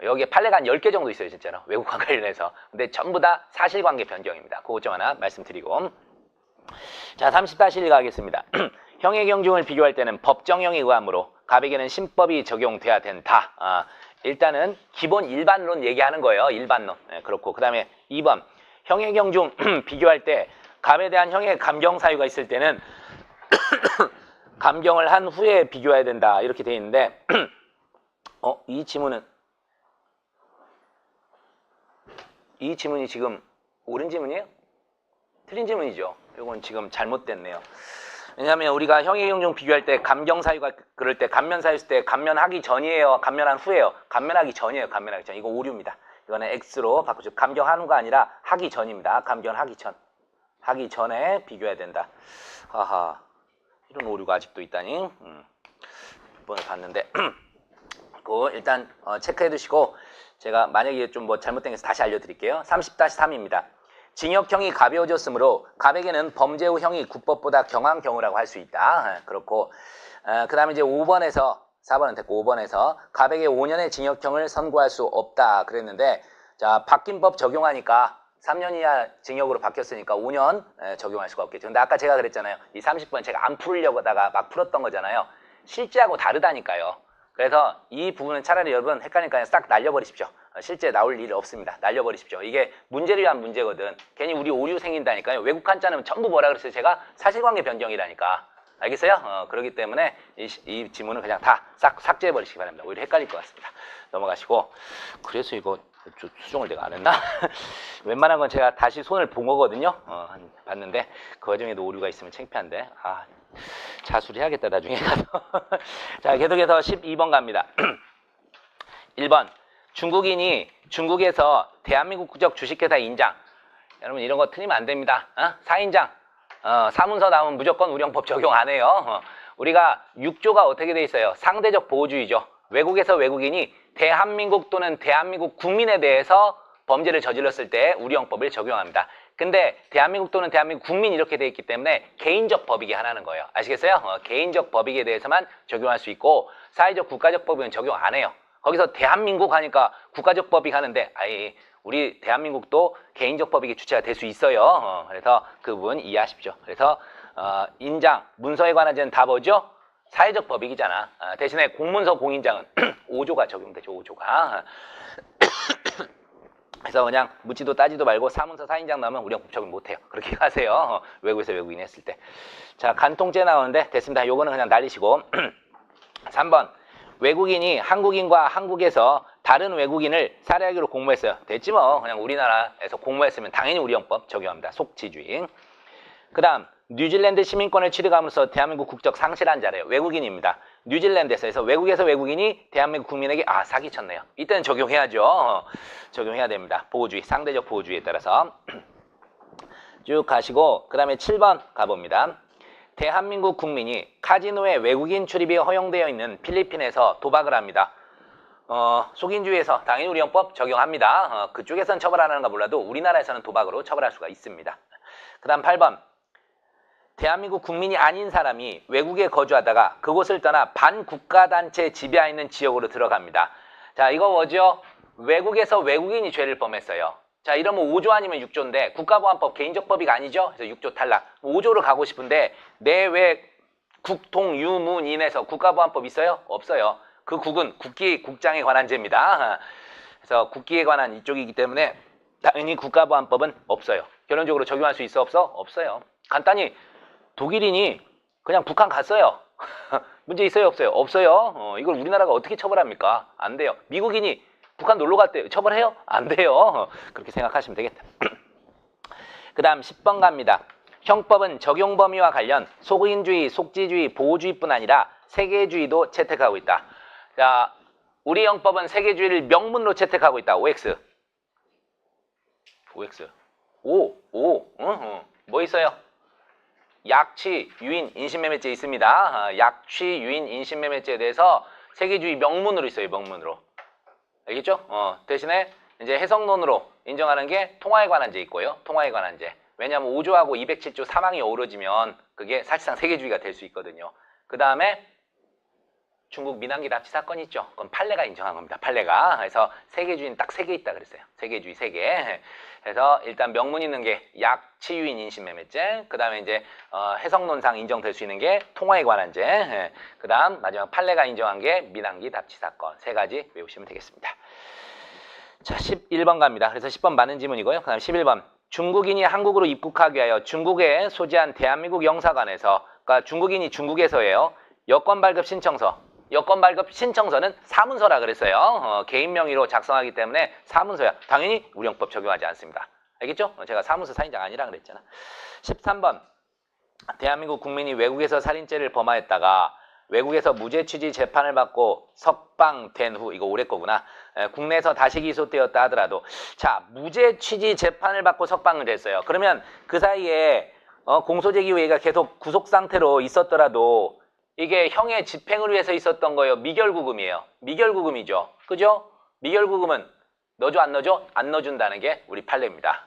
여기에 판례가 한 10개 정도 있어요. 진짜로 외국 한 관련해서. 근데 전부 다 사실관계 변경입니다. 그것 좀 하나 말씀드리고 자 30-1 가겠습니다. 형의 경중을 비교할 때는 법정형에 의하므로 갑에게는 신법이 적용돼야 된다. 일단은 기본 일반론 얘기하는 거예요. 일반론. 네, 그렇고 그 다음에 2번 형의 경중 비교할 때 갑에 대한 형의 감경 사유가 있을 때는 감경을 한 후에 비교해야 된다 이렇게 돼 있는데 이 지문이 지금 옳은 지문이에요? 틀린 지문이죠. 이건 지금 잘못됐네요. 왜냐하면 우리가 형이형 중 비교할 때 감경사유가 그럴 때 감면사유 있을 때 감면하기 전이에요? 감면한 후에요? 감면하기 전이에요? 감면하기 전. 이거 오류입니다. 이거는 X로 바꾸죠. 감경하는 거 아니라 하기 전입니다. 감경하기 전. 하기 전에 비교해야 된다. 하하. 이런 오류가 아직도 있다니. 몇 번을 봤는데. 그거 일단 체크해 두시고 제가 만약에 좀 뭐 잘못된 게 다시 알려드릴게요. 30-3입니다. 징역형이 가벼워졌으므로 가백에는 범죄 후 형이 국법보다 경한 경우라고 할 수 있다. 그렇고 그 다음에 이제 5번에서 4번은 됐고 5번에서 가백에 5년의 징역형을 선고할 수 없다 그랬는데 자 바뀐 법 적용하니까 3년 이하 징역으로 바뀌었으니까 5년 적용할 수가 없겠죠. 근데 아까 제가 그랬잖아요. 이 30번 제가 안 풀려고 하다가 막 풀었던 거잖아요. 실제하고 다르다니까요. 그래서 이 부분은 차라리 여러분 헷갈리니까 싹 날려버리십시오. 실제 나올 일 없습니다. 날려버리십시오. 이게 문제를 위한 문제거든. 괜히 우리 오류 생긴다니까요. 외국 한자는 전부 뭐라 그랬어요? 제가 사실관계 변경이라니까. 알겠어요? 그렇기 때문에 이 지문은 그냥 다 싹 삭제해버리시기 바랍니다. 오히려 헷갈릴 것 같습니다. 넘어가시고. 그래서 이거 수정을 내가 안 했나? 웬만한 건 제가 다시 손을 본 거거든요. 봤는데 그 와중에도 오류가 있으면 창피한데. 자수해야겠다 나중에 가서. 자 계속해서 12번 갑니다. 1번 중국인이 중국에서 대한민국 국적 주식회사 인장. 여러분 이런 거 틀리면 안 됩니다. 4인장 사문서 나오면 무조건 우량법 적용 안 해요. 우리가 6조가 어떻게 돼 있어요? 상대적 보호주의죠. 외국에서 외국인이 대한민국 또는 대한민국 국민에 대해서 범죄를 저질렀을 때 우리형법을 적용합니다. 근데 대한민국 또는 대한민국 국민 이렇게 돼 있기 때문에 개인적 법익에 하나는 거예요. 아시겠어요? 개인적 법익에 대해서만 적용할 수 있고 사회적 국가적 법익은 적용 안 해요. 거기서 대한민국 하니까 국가적 법익 하는데 우리 대한민국도 개인적 법익이 주체가 될 수 있어요. 그래서 그 부분 이해하십시오. 그래서 인장, 문서에 관한 죄는 다 뭐죠? 사회적 법익이잖아. 대신에 공문서 공인장은 5조가 적용되죠. 5조가. 그래서 그냥 묻지도 따지도 말고 사문서 4인장 나오면 우리형 적용 못해요. 그렇게 하세요. 외국에서 외국인 했을 때. 자, 간통죄 나오는데 됐습니다. 요거는 그냥 날리시고. 3번. 외국인이 한국인과 한국에서 다른 외국인을 살해하기로 공모했어요. 됐지 뭐. 그냥 우리나라에서 공모했으면 당연히 우리형법 적용합니다. 속지주의. 그 다음 뉴질랜드 시민권을 취득함으로써 대한민국 국적 상실한 자래요. 외국인입니다. 뉴질랜드에서 외국에서 외국인이 대한민국 국민에게 사기쳤네요. 이때는 적용해야죠. 적용해야 됩니다. 보호주의, 상대적 보호주의에 따라서 쭉 가시고 그 다음에 7번 가봅니다. 대한민국 국민이 카지노에 외국인 출입이 허용되어 있는 필리핀에서 도박을 합니다. 속인주의에서 당연히 우리형법 적용합니다. 그쪽에서는 처벌 안 하는가 몰라도 우리나라에서는 도박으로 처벌할 수가 있습니다. 그 다음 8번. 대한민국 국민이 아닌 사람이 외국에 거주하다가 그곳을 떠나 반국가단체 지배하에 있는 지역으로 들어갑니다. 자, 이거 뭐죠? 외국에서 외국인이 죄를 범했어요. 자, 이러면 5조 아니면 6조인데 국가보안법 개인적 법익 아니죠? 그래서 6조 탈락. 5조로 가고 싶은데 내외 국통유문인에서 국가보안법 있어요? 없어요. 그 국은 국기, 국장에 관한 죄입니다. 그래서 국기에 관한 이쪽이기 때문에 당연히 국가보안법은 없어요. 결론적으로 적용할 수 있어? 없어? 없어요. 간단히 독일인이 그냥 북한 갔어요. 문제 있어요? 없어요? 없어요. 이걸 우리나라가 어떻게 처벌합니까? 안 돼요. 미국인이 북한 놀러 갔대요. 처벌해요? 안 돼요. 그렇게 생각하시면 되겠다. 그 다음 10번 갑니다. 형법은 적용 범위와 관련 속인주의, 속지주의, 보호주의뿐 아니라 세계주의도 채택하고 있다. 자, 우리 형법은 세계주의를 명문으로 채택하고 있다. OX. 뭐 있어요? 약취, 유인, 인신매매죄 있습니다. 약취, 유인, 인신매매죄에 대해서 세계주의 명문으로 있어요. 명문으로. 알겠죠? 대신에 이제 해석론으로 인정하는 게 통화에 관한 죄 있고요. 통화에 관한 죄. 왜냐하면 5조하고 207조 사망이 어우러지면 그게 사실상 세계주의가 될 수 있거든요. 그 다음에 중국 민항기 납치 사건 있죠. 그건 판례가 인정한 겁니다. 판례가. 그래서 세계주의는 딱 3개 있다 그랬어요. 세계주의 3개. 그래서 일단 명문 있는 게 약취유인 인신매매죄. 그 다음에 이제 해석론상 인정될 수 있는 게 통화에 관한 죄. 그 다음 마지막 판례가 인정한 게 민항기 납치 사건. 3가지 외우시면 되겠습니다. 자, 11번 갑니다. 그래서 10번 많은 지문이고요. 그 다음 11번. 중국인이 한국으로 입국하기 위하여 중국에 소재한 대한민국 영사관에서 그러니까 중국인이 중국에서예요. 여권 발급 신청서. 여권 발급 신청서는 사문서라 그랬어요. 개인 명의로 작성하기 때문에 사문서야. 당연히 우량법 적용하지 않습니다. 알겠죠? 제가 사무소 사인장 아니라 그랬잖아. 13번. 대한민국 국민이 외국에서 살인죄를 범하였다가 외국에서 무죄 취지 재판을 받고 석방된 후, 이거 올해 거구나. 국내에서 다시 기소되었다 하더라도, 자, 무죄 취지 재판을 받고 석방을 됐어요. 그러면 그 사이에 공소제기 후에 얘가 계속 구속 상태로 있었더라도 이게 형의 집행을 위해서 있었던 거예요. 미결구금이에요. 미결구금이죠. 그죠? 미결구금은 넣어줘 안 넣어줘? 안 넣어준다는 게 우리 판례입니다.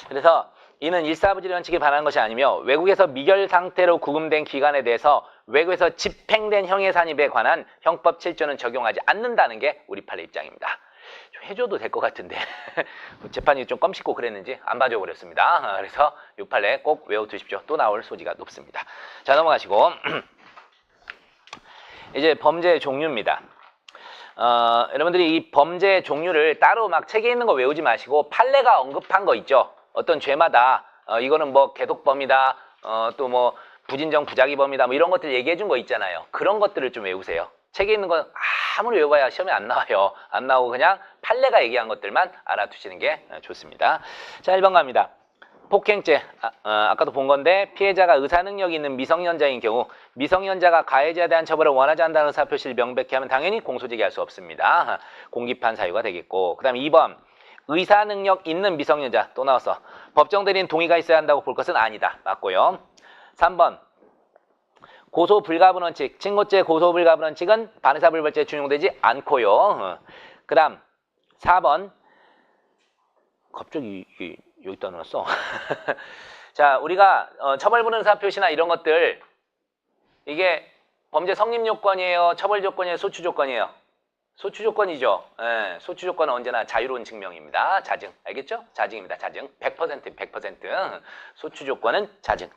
그래서 이는 일사부질 원칙에 반하는 것이 아니며 외국에서 미결 상태로 구금된 기간에 대해서 외국에서 집행된 형의 산입에 관한 형법 7조는 적용하지 않는다는 게 우리 판례 입장입니다. 좀 해줘도 될 것 같은데 재판이 좀 껌씹고 그랬는지 안 봐줘 버렸습니다. 그래서 이 판례 꼭 외워두십시오. 또 나올 소지가 높습니다. 자, 넘어가시고 이제 범죄 종류입니다. 여러분들이 이 범죄 종류를 따로 막 책에 있는 거 외우지 마시고 판례가 언급한 거 있죠. 어떤 죄마다 이거는 뭐 개독범이다, 또 뭐 부진정 부작위범이다, 뭐 이런 것들 얘기해 준 거 있잖아요. 그런 것들을 좀 외우세요. 책에 있는 건 아무리 외워봐야 시험에 안 나와요. 안 나오고 그냥 판례가 얘기한 것들만 알아두시는 게 좋습니다. 자, 1번 갑니다. 폭행죄, 아까도 본 건데 피해자가 의사능력이 있는 미성년자인 경우 미성년자가 가해자에 대한 처벌을 원하지 않는다는 의사표시를 명백히 하면 당연히 공소제기할 수 없습니다. 공기판 사유가 되겠고, 그 다음에 2번 의사능력 있는 미성년자, 또 나왔어. 법정 대리인 동의가 있어야 한다고 볼 것은 아니다. 맞고요. 3번 고소불가분 원칙, 친고죄 고소불가분 원칙은 반의사불벌죄에 준용되지 않고요. 그 다음 4번 갑자기 여기다 넣었어. 자, 우리가 처벌부는 의사표시나 이런 것들 이게 범죄 성립 요건이에요? 처벌 조건이에요? 소추 조건이에요? 소추 조건이죠. 예, 소추 조건은 언제나 자유로운 증명입니다. 자증. 알겠죠? 자증입니다. 자증. 100%. 소추 조건은 자증.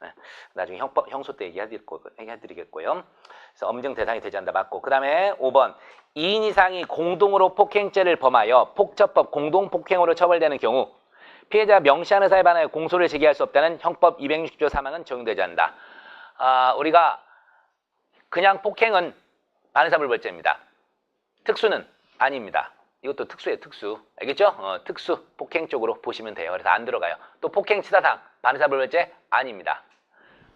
예. 나중에 형소 때 얘기해드리겠고요. 그래서 엄증 대상이 되지 않는다. 맞고. 그 다음에 5번. 2인 이상이 공동으로 폭행죄를 범하여 폭처법 공동폭행으로 처벌되는 경우 피해자 명시한 의사에 반하여 공소를 제기할 수 없다는 형법 260조 3항은 적용되지 않는다. 우리가 그냥 폭행은 반의사불벌죄입니다. 특수는 아닙니다. 이것도 특수예요, 특수. 알겠죠? 특수, 폭행 쪽으로 보시면 돼요. 그래서 안 들어가요. 또 폭행치사상, 반의사불벌죄 아닙니다.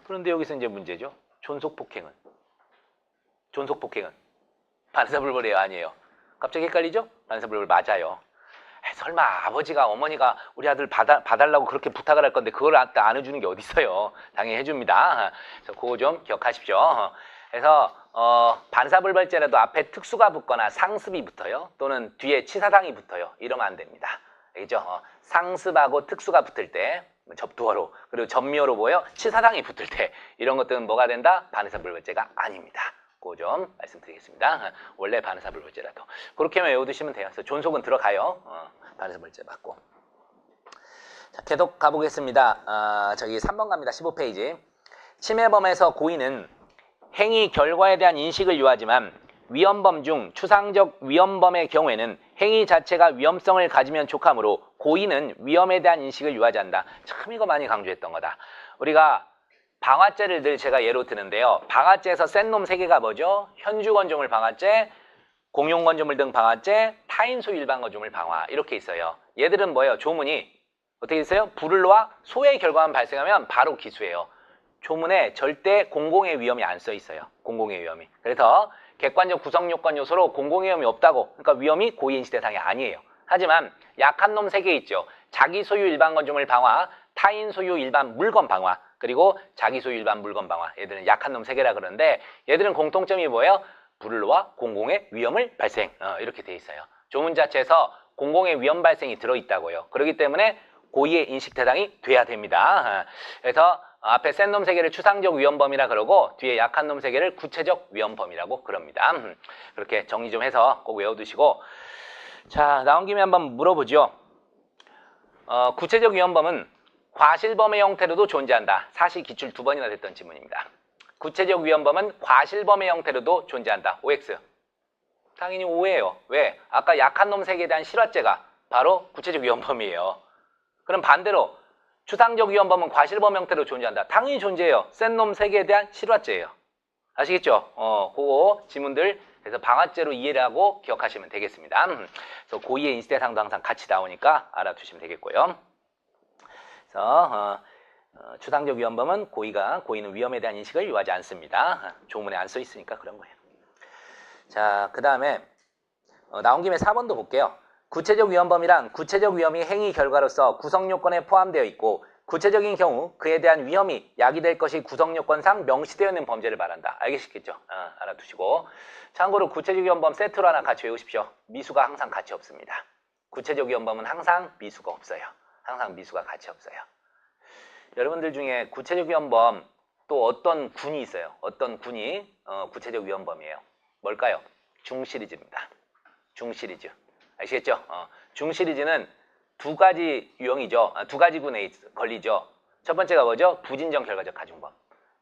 그런데 여기서 이제 문제죠. 존속폭행은 반의사불벌이에요, 아니에요? 갑자기 헷갈리죠? 반의사불벌 맞아요. 설마 아버지가 어머니가 우리 아들 봐달라고 그렇게 부탁을 할 건데 그걸 안 해주는 게 어디 있어요? 당연히 해줍니다. 그래서 그거 좀 기억하십시오. 그래서 반사불벌죄라도 앞에 특수가 붙거나 상습이 붙어요. 또는 뒤에 치사상이 붙어요. 이러면 안 됩니다. 알겠죠? 상습하고 특수가 붙을 때 접두어로, 그리고 전미어로 뭐예요? 치사상이 붙을 때 이런 것들은 뭐가 된다? 반의사불벌죄가 아닙니다. 그거 좀 말씀드리겠습니다. 원래 반의사불벌죄라도 그렇게만 외워두시면 돼요. 그래서 존속은 들어가요. 반의사불벌죄 맞고. 자, 계속 가보겠습니다. 저기 3번 갑니다. 15페이지. 침해범에서 고의는 행위 결과에 대한 인식을 요하지만 위헌범 중 추상적 위헌범의 경우에는 행위 자체가 위험성을 가지면 족하므로 고의는 위험에 대한 인식을 요하지 않는다. 참 이거 많이 강조했던 거다. 우리가 방화죄를 늘 제가 예로 드는데요. 방화죄에서 센 놈 3개가 뭐죠? 현주건조물 방화죄, 공용건조물 등 방화죄, 타인 소유 일반 건조물 방화 이렇게 있어요. 얘들은 뭐예요? 조문이 어떻게 있어요? 불을 놓아 소의 결과만 발생하면 바로 기수예요. 조문에 절대 공공의 위험이 안 써 있어요. 공공의 위험이. 그래서 객관적 구성 요건 요소로 공공의 위험이 없다고. 그러니까 위험이 고의인식 대상이 아니에요. 하지만 약한 놈 3개 있죠. 자기 소유 일반 건조물 방화, 타인 소유 일반 물건 방화, 그리고 자기 소유 일반 물건 방화. 얘들은 약한 놈 3개라 그러는데 얘들은 공통점이 뭐예요? 불을 놓아 공공의 위험을 발생. 이렇게 돼 있어요. 조문 자체에서 공공의 위험 발생이 들어있다고요. 그렇기 때문에 고의의 인식 대상이 돼야 됩니다. 그래서 앞에 센 놈 3개를 추상적 위헌범이라 그러고 뒤에 약한 놈 3개를 구체적 위헌범이라고 그럽니다. 그렇게 정리 좀 해서 꼭 외워두시고, 자, 나온 김에 한번 물어보죠. 구체적 위헌범은 과실범의 형태로도 존재한다. 사실 기출 2번이나 됐던 질문입니다. 구체적 위헌범은 과실범의 형태로도 존재한다. OX. 당연히 O예요. 왜? 아까 약한 놈 3개에 대한 실화죄가 바로 구체적 위헌범이에요. 그럼 반대로 추상적 위헌범은 과실범 형태로 존재한다. 당연히 존재해요. 센 놈 세계에 대한 실화죄예요. 아시겠죠? 그거 지문들 그래서 방화죄로 이해를 하고 기억하시면 되겠습니다. 그래서 고2의 인수대상도 항상 같이 나오니까 알아두시면 되겠고요. 그래서 추상적 위헌범은 고의는 위험에 대한 인식을 요하지 않습니다. 조문에 안 써 있으니까 그런 거예요. 자, 그 다음에 나온 김에 4번도 볼게요. 구체적 위헌범이란 구체적 위험이 행위 결과로서 구성요건에 포함되어 있고 구체적인 경우 그에 대한 위험이 야기될 것이 구성요건상 명시되어 있는 범죄를 말한다. 알겠겠죠? 알아두시고 참고로 구체적 위헌범 세트로 하나 같이 외우십시오. 미수가 항상 같이 없습니다. 구체적 위헌범은 항상 미수가 없어요. 항상 미수가 같이 없어요. 여러분들 중에 구체적 위헌범 또 어떤 군이 있어요. 어떤 군이 구체적 위헌범이에요. 뭘까요? 중시리즈입니다. 중시리즈. 아시겠죠? 중시리즈는 두 가지 유형이죠. 두 가지 군에 걸리죠. 첫 번째가 뭐죠? 부진정 결과적 가중범.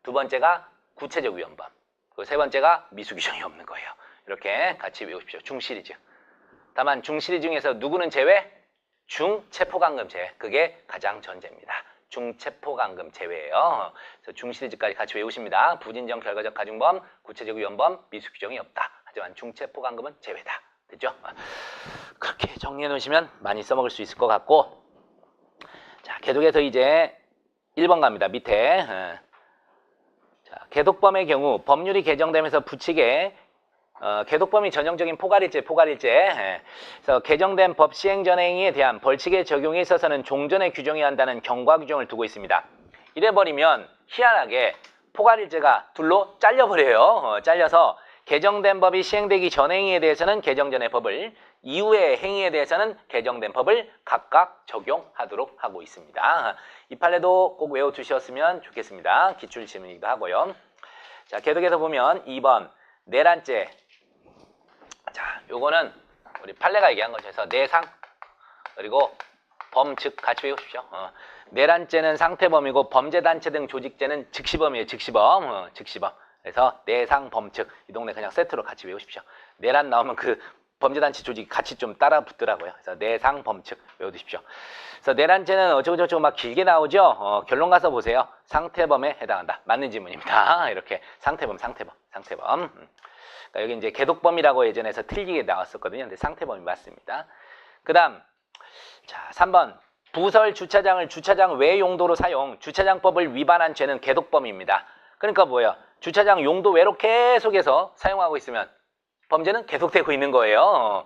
두 번째가 구체적 위헌범. 그리고 세 번째가 미수 규정이 없는 거예요. 이렇게 같이 외우십시오. 중시리즈. 다만 중시리즈 중에서 누구는 제외? 중체포감금 제외. 그게 가장 전제입니다. 중체포감금 제외예요. 그래서 중시리즈까지 같이 외우십니다. 부진정 결과적 가중범, 구체적 위헌범, 미수 규정이 없다. 하지만 중체포감금은 제외다. 됐죠? 그렇게 정리해 놓으시면 많이 써먹을 수 있을 것 같고 자, 계속해서 이제 1번 갑니다. 밑에 자, 개독범의 경우 법률이 개정되면서 부칙에 개독범이 전형적인 포괄일제. 그래서 개정된 법 시행전 행위에 대한 벌칙의 적용에 있어서는 종전에 규정해야 한다는 경과 규정을 두고 있습니다. 이래버리면 희한하게 포괄일제가 둘로 잘려버려요. 잘려서 개정된 법이 시행되기 전 행위에 대해서는 개정 전의 법을, 이후의 행위에 대해서는 개정된 법을 각각 적용하도록 하고 있습니다. 이 판례도 꼭 외워두셨으면 좋겠습니다. 기출 질문이기도 하고요. 자, 계속해서 보면 2번 내란죄. 자, 요거는 우리 판례가 얘기한 것에서 내상 그리고 범즉 같이 외우십시오. 내란죄는 상태범이고 범죄단체 등 조직죄는 즉시범이에요. 즉시범. 그래서 내상 범측 이 동네 그냥 세트로 같이 외우십시오. 내란 나오면 그 범죄단체 조직이 같이 좀 따라 붙더라고요. 그래서 내상 범측 외워두십시오. 그래서 내란죄는 어쩌고저쩌고 막 길게 나오죠. 결론 가서 보세요. 상태범에 해당한다. 맞는 지문입니다. 이렇게 상태범. 그러니까 여기 이제 개독범이라고 예전에서 틀리게 나왔었거든요. 근데 상태범이 맞습니다. 그 다음 자 3번 부설 주차장을 주차장 외 용도로 사용 주차장법을 위반한 죄는 개독범입니다. 그러니까 뭐예요? 주차장 용도 외로 계속해서 사용하고 있으면 범죄는 계속되고 있는 거예요.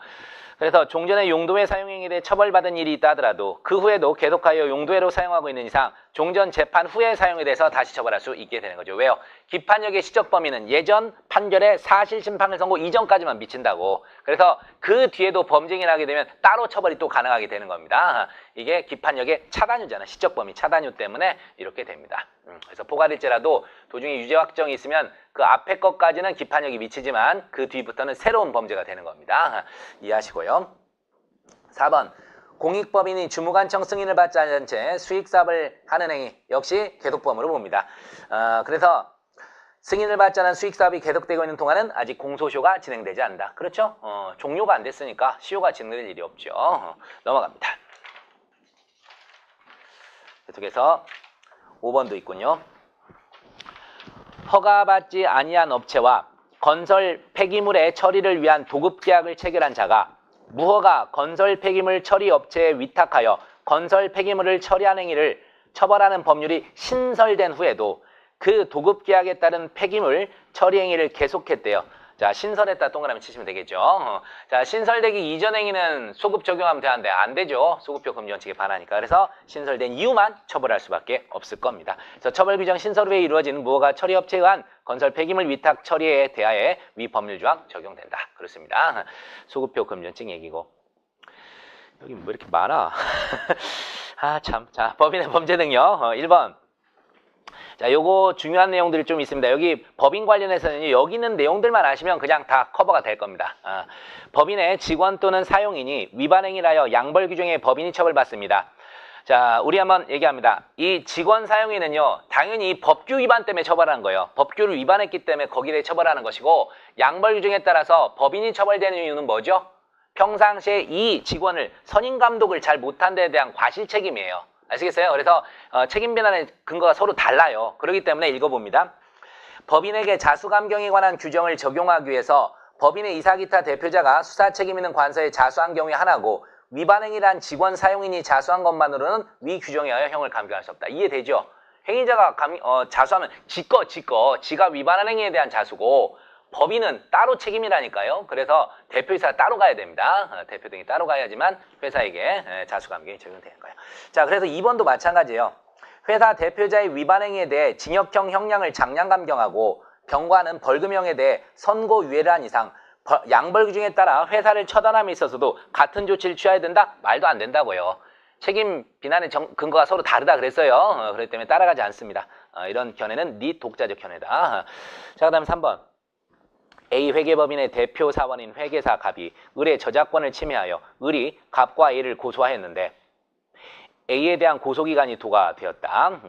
그래서 종전에 용도외 사용행위에 대해 처벌받은 일이 있다 하더라도 그 후에도 계속하여 용도외로 사용하고 있는 이상 종전 재판 후의 사용에 대해서 다시 처벌할 수 있게 되는 거죠. 왜요? 기판력의 시적 범위는 예전 판결의 사실심판을 선고 이전까지만 미친다고. 그래서 그 뒤에도 범죄행위를 하게 되면 따로 처벌이 또 가능하게 되는 겁니다. 이게 기판력의 차단유잖아. 시적 범위 차단유 때문에 이렇게 됩니다. 그래서 포괄일죄라도 도중에 유죄 확정이 있으면 그 앞에 것까지는 기판력이 미치지만 그 뒤부터는 새로운 범죄가 되는 겁니다. 이해하시고요. 4번 공익법인이 주무관청 승인을 받지 않은 채 수익사업을 하는 행위 역시 개독범으로 봅니다. 그래서 승인을 받지 않은 수익사업이 계속되고 있는 동안은 아직 공소시효가 진행되지 않는다. 그렇죠? 종료가 안 됐으니까 시효가 진행될 일이 없죠. 넘어갑니다. 계속해서 5번도 있군요. 허가받지 아니한 업체와 건설 폐기물의 처리를 위한 도급계약을 체결한 자가 무허가 건설 폐기물 처리 업체에 위탁하여 건설 폐기물을 처리한 행위를 처벌하는 법률이 신설된 후에도 그 도급계약에 따른 폐기물 처리 행위를 계속했대요. 자, 신설했다 동그라미 치시면 되겠죠. 자, 신설되기 이전 행위는 소급 적용하면 되는데 안 되죠. 소급표 금지 원칙에 반하니까. 그래서 신설된 이후만 처벌할 수밖에 없을 겁니다. 그래서 처벌 규정 신설 후에 이루어지는 무허가 처리 업체에 의한 건설 폐기물 위탁 처리에 대하여 위 법률 조항 적용된다. 그렇습니다. 소급표 금지 원칙 얘기고. 여기 뭐 이렇게 많아? 아, 참. 자, 법인의 범죄 능력. 1번. 자, 요거 중요한 내용들이 좀 있습니다. 여기 법인 관련해서는 여기 있는 내용들만 아시면 그냥 다 커버가 될 겁니다. 법인의 직원 또는 사용인이 위반 행위를 하여 양벌 규정의 법인이 처벌받습니다. 자, 우리 한번 얘기합니다. 이 직원 사용인은요, 당연히 법규 위반 때문에 처벌하는 거예요. 법규를 위반했기 때문에 거기에 대해 처벌하는 것이고, 양벌 규정에 따라서 법인이 처벌되는 이유는 뭐죠? 평상시에 이 직원을 선임 감독을 잘 못한 데에 대한 과실 책임이에요. 아시겠어요? 그래서 책임 비난의 근거가 서로 달라요. 그렇기 때문에 읽어봅니다. 법인에게 자수감경에 관한 규정을 적용하기 위해서 법인의 이사 기타 대표자가 수사 책임 있는 관서에 자수한 경우에 하나고 위반행위란 직원 사용인이 자수한 것만으로는 위 규정에 의하여 형을 감경할 수 없다. 이해되죠? 행위자가 자수하면 지가 위반한 행위에 대한 자수고 법인은 따로 책임이라니까요. 그래서 대표이사가 따로 가야 됩니다. 대표 등이 따로 가야지만 회사에게 자수감경이 적용되는 거예요. 자, 그래서 2번도 마찬가지예요. 회사 대표자의 위반 행위에 대해 징역형 형량을 장량감경하고 경과는 벌금형에 대해 선고유예를 한 이상 양벌 규정에 따라 회사를 처단함에 있어서도 같은 조치를 취해야 된다? 말도 안 된다고요. 책임 비난의 근거가 서로 다르다 그랬어요. 그렇기 때문에 따라가지 않습니다. 이런 견해는 네 독자적 견해다. 자, 그 다음 3번. A 회계법인의 대표 사원인 회계사 갑이 을의 저작권을 침해하여 을이 갑과 A를 고소하였는데 A에 대한 고소기간이 도과되었다.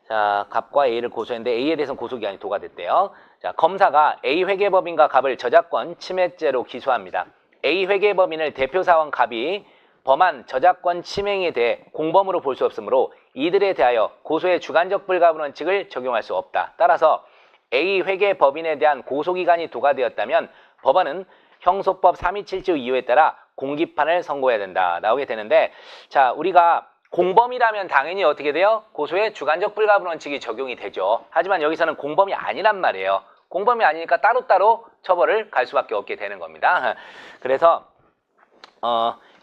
자, 갑과 A를 고소했는데 A에 대해서는 고소기간이 도과됐대요. 자, 검사가 A 회계법인과 갑을 저작권 침해죄로 기소합니다. A 회계법인을 대표사원 갑이 범한 저작권 침해에 대해 공범으로 볼 수 없으므로 이들에 대하여 고소의 주관적 불가분 원칙을 적용할 수 없다. 따라서 A 회계법인에 대한 고소기간이 도과되었다면 법원은 형소법 327조 2호에 따라 공기판을 선고해야 된다. 나오게 되는데, 자, 우리가 공범이라면 당연히 어떻게 돼요? 고소의 주관적 불가분 원칙이 적용이 되죠. 하지만 여기서는 공범이 아니란 말이에요. 공범이 아니니까 따로따로 처벌을 갈 수밖에 없게 되는 겁니다. 그래서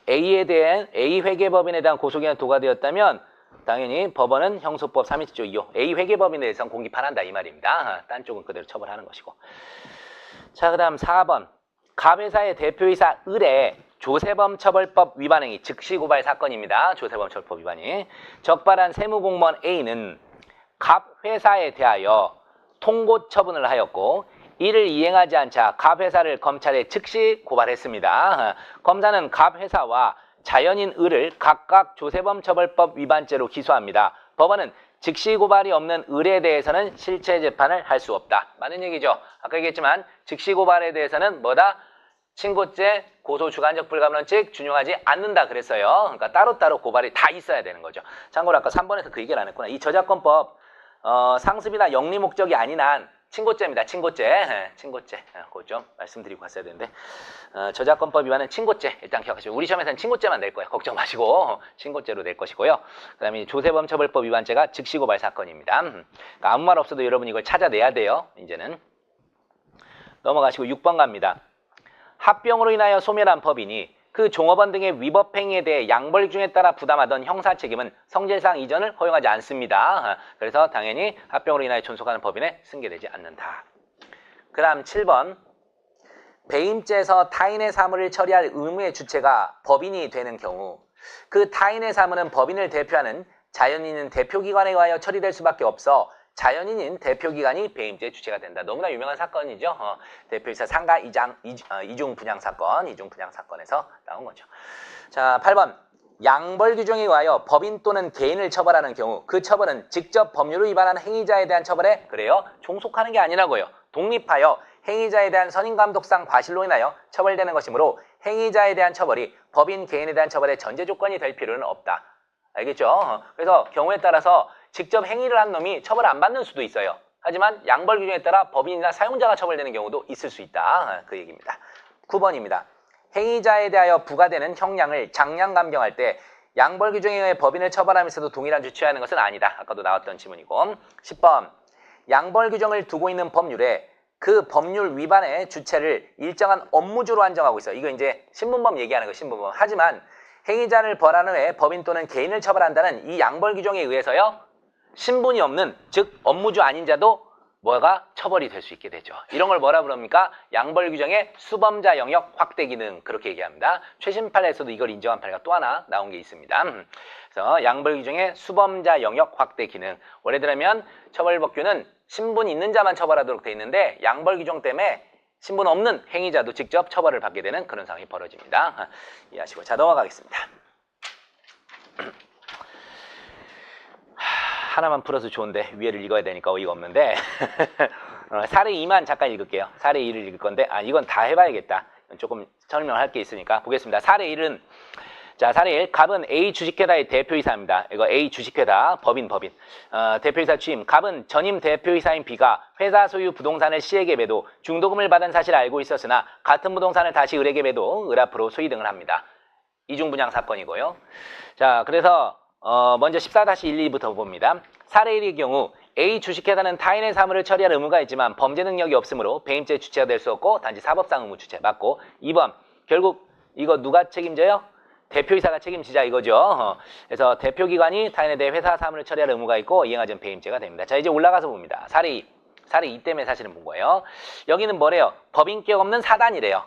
A 회계법인에 대한 고소기간 도과되었다면 당연히 법원은 형소법 327조 2호 A 회계법인에 대해서는 공기판한다 이 말입니다. 딴 쪽은 그대로 처벌하는 것이고. 자, 그 다음 4번. 갑회사의 대표이사 을의 조세범 처벌법 위반행위 즉시고발 사건입니다. 조세범 처벌법 위반이 적발한 세무공무원 A는 갑회사에 대하여 통고 처분을 하였고 이를 이행하지 않자 갑회사를 검찰에 즉시 고발했습니다. 검사는 갑회사와 자연인 을을 각각 조세범 처벌법 위반죄로 기소합니다. 법원은 즉시 고발이 없는 을에 대해서는 실체 재판을 할 수 없다. 맞는 얘기죠. 아까 얘기했지만 즉시 고발에 대해서는 뭐다? 친고죄, 고소 주관적 불가분 원칙 준용하지 않는다 그랬어요. 그러니까 따로따로 고발이 다 있어야 되는 거죠. 참고로 아까 3번에서 그 얘기를 안 했구나. 이 저작권법 상습이나 영리 목적이 아닌 한 친고죄입니다. 친고죄. 친고죄. 그거 좀 말씀드리고 갔어야 되는데 저작권법 위반은 친고죄. 일단 기억하시고 우리 시험에서는 친고죄만 낼 거예요. 걱정 마시고 친고죄로 낼 것이고요. 그 다음에 조세범 처벌법 위반죄가 즉시고발 사건입니다. 그러니까 아무 말 없어도 여러분 이걸 찾아내야 돼요. 이제는. 넘어가시고 6번 갑니다. 합병으로 인하여 소멸한 법인이 그 종업원 등의 위법 행위에 대해 양벌 규정에 따라 부담하던 형사 책임은 성질상 이전을 허용하지 않습니다. 그래서 당연히 합병으로 인하여 존속하는 법인에 승계되지 않는다. 그 다음 7번. 배임죄에서 타인의 사물을 처리할 의무의 주체가 법인이 되는 경우 그 타인의 사물은 법인을 대표하는 자연인은 대표기관에 의하여 처리될 수밖에 없어 자연인인 대표기관이 배임죄의 주체가 된다. 너무나 유명한 사건이죠. 대표이사 상가 이중 분양 사건에서 나온 거죠. 자, 8번. 양벌 규정에 의하여 법인 또는 개인을 처벌하는 경우 그 처벌은 직접 법률을 위반한 행위자에 대한 처벌에 그래요? 종속하는 게 아니라고요. 독립하여 행위자에 대한 선임감독상 과실로 인하여 처벌되는 것이므로 행위자에 대한 처벌이 법인 개인에 대한 처벌의 전제 조건이 될 필요는 없다. 알겠죠? 그래서 경우에 따라서 직접 행위를 한 놈이 처벌 안 받는 수도 있어요. 하지만 양벌 규정에 따라 법인이나 사용자가 처벌되는 경우도 있을 수 있다. 그 얘기입니다. 9번입니다. 행위자에 대하여 부과되는 형량을 장량 감경할 때 양벌 규정에 의해 법인을 처벌하면서도 동일한 조치를 취하는 것은 아니다. 아까도 나왔던 지문이고. 10번. 양벌 규정을 두고 있는 법률에 그 법률 위반의 주체를 일정한 업무주로 한정하고 있어요. 이거 이제 신분법 얘기하는 거 신분법. 하지만 행위자를 벌한 후에 법인 또는 개인을 처벌한다는 이 양벌 규정에 의해서요. 신분이 없는 즉 업무주 아닌 자도 뭐가 처벌이 될 수 있게 되죠. 이런 걸 뭐라 부릅니까? 양벌 규정의 수범자 영역 확대 기능 그렇게 얘기합니다. 최신 판례에서도 이걸 인정한 판례가 또 하나 나온 게 있습니다. 그래서 양벌 규정의 수범자 영역 확대 기능. 원래대로면 처벌법규는 신분 있는 자만 처벌하도록 돼 있는데 양벌 규정 때문에 신분 없는 행위자도 직접 처벌을 받게 되는 그런 상황이 벌어집니다. 이해하시고 자 넘어가겠습니다. 하나만 풀어서 좋은데 위에를 읽어야 되니까 어이가 없는데 사례 2만 잠깐 읽을게요. 사례 2를 읽을 건데 이건 다 해봐야겠다. 조금 설명할 게 있으니까 보겠습니다. 사례 1은 자, 사례 1. 갑은 A 주식회사의 대표이사입니다. 이거 A 주식회사, 법인. 대표이사 취임. 갑은 전임 대표이사인 B가 회사 소유 부동산을 C에게 매도, 중도금을 받은 사실을 알고 있었으나 같은 부동산을 다시 을에게 매도, 을 앞으로 소유 등을 합니다. 이중분양 사건이고요. 자, 그래서 먼저 14-12부터 봅니다. 사례 1의 경우 A 주식회사는 타인의 사물을 처리할 의무가 있지만 범죄 능력이 없으므로 배임죄 주체가 될 수 없고 단지 사법상 의무 주체 맞고 2번 결국 이거 누가 책임져요? 대표이사가 책임지자 이거죠. 그래서 대표기관이 타인에 대해 회사 사물을 처리할 의무가 있고 이행하자면 배임죄가 됩니다. 자, 이제 올라가서 봅니다. 사례 2. 사례 2 때문에 사실은 본 거예요. 여기는 뭐래요? 법인격 없는 사단이래요.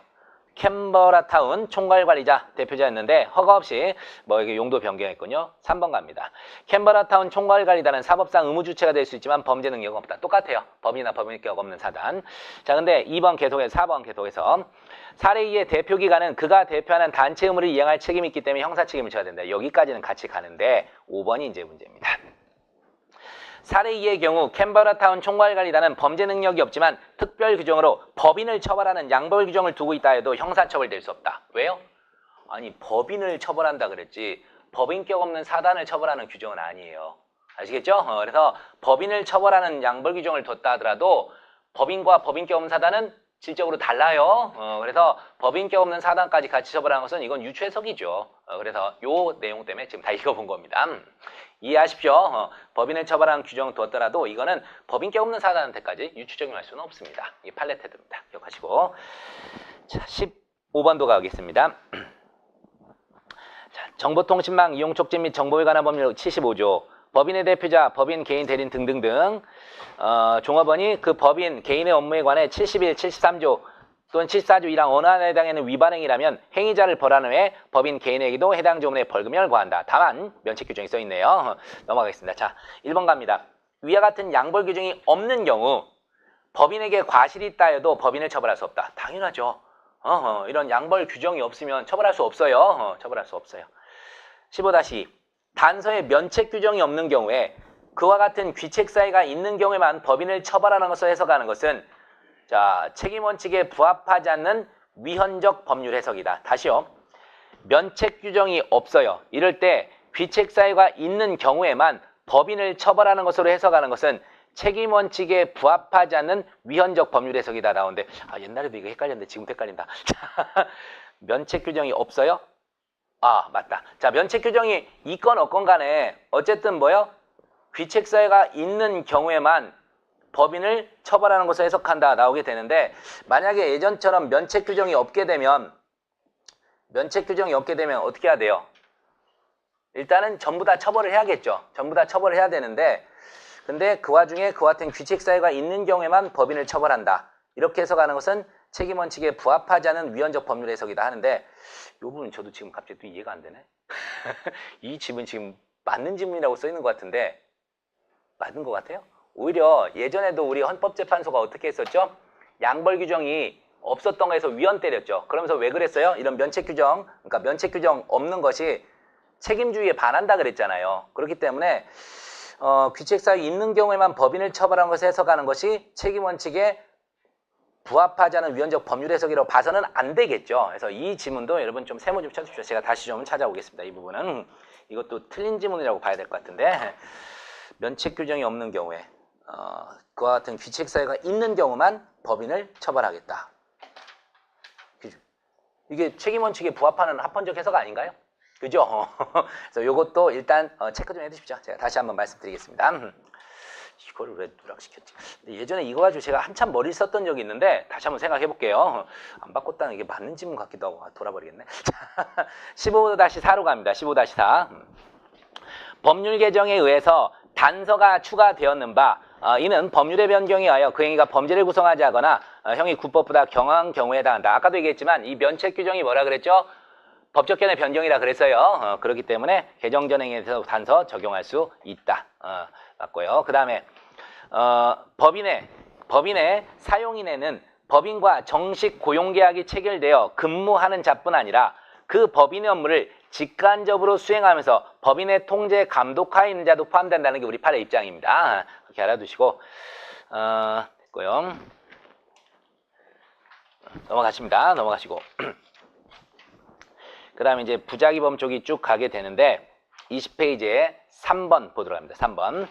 캔버라타운 총괄관리자 대표자였는데 허가 없이 뭐 이게 용도 변경했군요. 3번 갑니다. 캔버라타운 총괄관리자는 사법상 의무주체가 될 수 있지만 범죄 능력은 없다. 똑같아요. 법인이나 법인격 없는 사단. 자, 근데 2번 계속해서 4번 계속해서 사례 2의 대표기관은 그가 대표하는 단체 의무를 이행할 책임이 있기 때문에 형사 책임을 져야 된다. 여기까지는 같이 가는데 5번이 이제 문제입니다. 사례 2의 경우 캔버라타운 총괄관리단은 범죄 능력이 없지만 특별 규정으로 법인을 처벌하는 양벌 규정을 두고 있다 해도 형사처벌될 수 없다. 왜요? 아니 법인을 처벌한다 그랬지 법인격 없는 사단을 처벌하는 규정은 아니에요. 아시겠죠? 그래서 법인을 처벌하는 양벌 규정을 뒀다 하더라도 법인과 법인격 없는 사단은 질적으로 달라요. 그래서 법인격 없는 사단까지 같이 처벌하는 것은 이건 유추해석이죠. 그래서 요 내용 때문에 지금 다 읽어본 겁니다. 이해하십시오. 법인을 처벌하는 규정을 두었더라도 이거는 법인격 없는 사단한테까지 유추 적용할 수는 없습니다. 이게 판례 태도입니다. 기억하시고. 자, 15번도 가겠습니다. 자, 정보통신망 이용 촉진 및 정보에 관한 법률 75조. 법인의 대표자, 법인, 개인, 대리인 등등등 종업원이 그 법인, 개인의 업무에 관해 71, 73조 또는 74조 1항 어느 하나에 해당하는 위반 행위라면 행위자를 벌한 후에 법인, 개인에게도 해당 조문에 벌금형을 과한다. 다만 면책 규정이 써있네요. 넘어가겠습니다. 자, 1번 갑니다. 위와 같은 양벌 규정이 없는 경우 법인에게 과실이 있다 해도 법인을 처벌할 수 없다. 당연하죠. 이런 양벌 규정이 없으면 처벌할 수 없어요. 처벌할 수 없어요. 15-2 단서에 면책 규정이 없는 경우에 그와 같은 귀책 사유가 있는 경우에만 법인을 처벌하는 것을 해석하는 것은 자, 책임 원칙에 부합하지 않는 위헌적 법률 해석이다. 다시요. 면책 규정이 없어요. 이럴 때 귀책 사유가 있는 경우에만 법인을 처벌하는 것으로 해석하는 것은 책임 원칙에 부합하지 않는 위헌적 법률 해석이다 나오는데 옛날에도 이거 헷갈렸는데 지금 헷갈린다. 면책 규정이 없어요? 아, 맞다. 자, 면책 규정이 있건 없건 간에 어쨌든 뭐요? 귀책 사유가 있는 경우에만 법인을 처벌하는 것을 해석한다 나오게 되는데 만약에 예전처럼 면책 규정이 없게 되면 어떻게 해야 돼요? 일단은 전부 다 처벌을 해야겠죠. 전부 다 처벌을 해야 되는데 근데 그 와중에 그와 같은 귀책 사유가 있는 경우에만 법인을 처벌한다. 이렇게 해석하는 것은 책임 원칙에 부합하지 않은 위헌적 법률 해석이다 하는데 이 부분은 저도 지금 갑자기 또 이해가 안 되네. 이 지문 지금 맞는 지문이라고 써 있는 것 같은데 맞는 것 같아요? 오히려 예전에도 우리 헌법재판소가 어떻게 했었죠? 양벌 규정이 없었던 거에서 위헌 때렸죠. 그러면서 왜 그랬어요? 이런 면책 규정, 그러니까 면책 규정 없는 것이 책임주의에 반한다 그랬잖아요. 그렇기 때문에 귀책 사유 있는 경우에만 법인을 처벌하는 것을 해석하는 것이 책임 원칙에 부합하지 않은 위헌적 법률 해석이라고 봐서는 안 되겠죠. 그래서 이 지문도 여러분 좀 세모 좀 쳐주십시오. 제가 다시 좀 찾아오겠습니다. 이 부분은 이것도 틀린 지문이라고 봐야 될 것 같은데 면책 규정이 없는 경우에 그와 같은 귀책 사유가 있는 경우만 법인을 처벌하겠다. 이게 책임 원칙에 부합하는 합헌적 해석 아닌가요? 그죠? 그래서 이것도 일단 체크 좀 해주십시오. 제가 다시 한번 말씀드리겠습니다. 이거를 왜 누락시켰지? 근데 예전에 이거 가지고 제가 한참 머리를 썼던 적이 있는데 다시 한번 생각해 볼게요. 안 바꿨다는 이게 맞는 지문 같기도 하고 돌아버리겠네. 15-4로 갑니다. 15-4 법률 개정에 의해서 단서가 추가되었는 바 이는 법률의 변경에 의하여 그 행위가 범죄를 구성하지 하거나 형이 군법보다 경한 경우에 해당한다. 아까도 얘기했지만 이 면책 규정이 뭐라 그랬죠? 법적견의 변경이라 그랬어요. 그렇기 때문에 개정 전행에 대해서 단서 적용할 수 있다. 맞고요. 그 다음에 법인의 사용인에는 법인과 정식 고용계약이 체결되어 근무하는 자뿐 아니라 그 법인의 업무를 직간접으로 수행하면서 법인의 통제 감독하에 있는 자도 포함된다는 게 우리 판례 입장입니다. 그렇게 알아두시고 됐고요. 넘어가십니다. 넘어가시고 그 다음에 이제 부작위범 쪽이 쭉 가게 되는데 20페이지에 3번 보도록 합니다. 3번.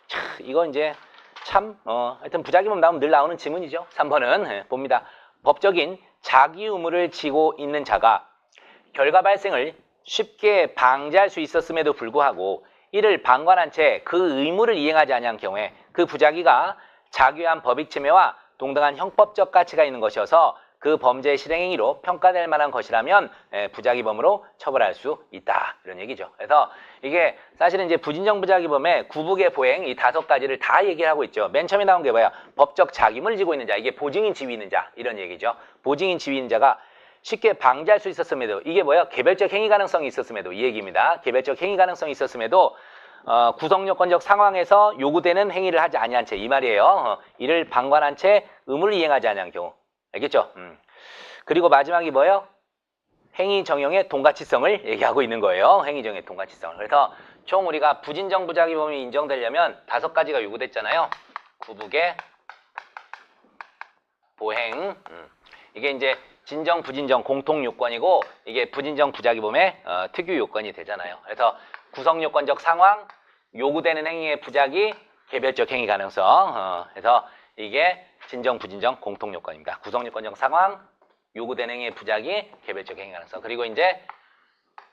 자, 이거 이제 참 하여튼 부작위범 나오면 늘 나오는 지문이죠. 3번은 봅니다. 법적인 자기 의무를 지고 있는 자가 결과 발생을 쉽게 방지할 수 있었음에도 불구하고 이를 방관한 채 그 의무를 이행하지 아니한 경우에 그 부작위가 자기한 법익 침해와 동등한 형법적 가치가 있는 것이어서 그 범죄의 실행행위로 평가될 만한 것이라면 부작위범으로 처벌할 수 있다. 이런 얘기죠. 그래서 이게 사실은 이제 부진정 부작위범의 구북의 보행 이 5가지를 다 얘기를 하고 있죠. 맨 처음에 나온 게 뭐야? 법적 자기임을 지고 있는 자. 이게 보증인 지위 있는 자. 이런 얘기죠. 보증인 지위 있는 자가 쉽게 방지할 수 있었음에도 이게 뭐야? 개별적 행위 가능성이 있었음에도 이 얘기입니다. 개별적 행위 가능성이 있었음에도 구성요건적 상황에서 요구되는 행위를 하지 아니한 채 이 말이에요. 이를 방관한 채 의무를 이행하지 아니한 경우. 알겠죠? 그리고 마지막이 뭐예요? 행위 정형의 동가치성을 얘기하고 있는 거예요. 행위 정형의 동가치성을. 그래서 총 우리가 부진정 부작위범이 인정되려면 5가지가 요구됐잖아요. 구북의 보행. 이게 이제 진정, 부진정 공통 요건이고 이게 부진정 부작위범의 특유 요건이 되잖아요. 그래서 구성요건적 상황, 요구되는 행위의 부작위, 개별적 행위 가능성. 그래서 이게 진정, 부진정 공통 요건입니다. 구성요건적 상황, 요구되는 행위의 부작위, 개별적 행위 가능성. 그리고 이제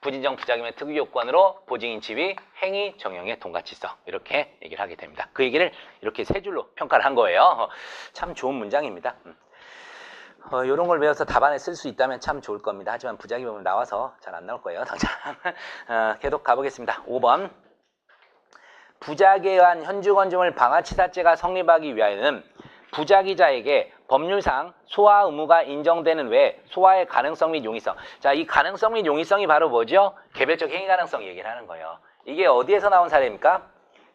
부진정 부작위의 특유 요건으로 보증인 지위, 행위 정형의 동가치성 이렇게 얘기를 하게 됩니다. 그 얘기를 이렇게 3줄로 평가를 한 거예요. 참 좋은 문장입니다. 이런 걸 배워서 답안에 쓸 수 있다면 참 좋을 겁니다. 하지만 부작위범은 나와서 잘 안 나올 거예요. 당장. 계속 가보겠습니다. 5번. 부작위에 의한 현주건조물 방화치사죄가 성립하기 위하여는 부작위자에게 법률상 소화 의무가 인정되는 외에 소화의 가능성 및 용이성. 자, 이 가능성 및 용이성이 바로 뭐죠? 개별적 행위 가능성 얘기를 하는 거예요. 이게 어디에서 나온 사례입니까?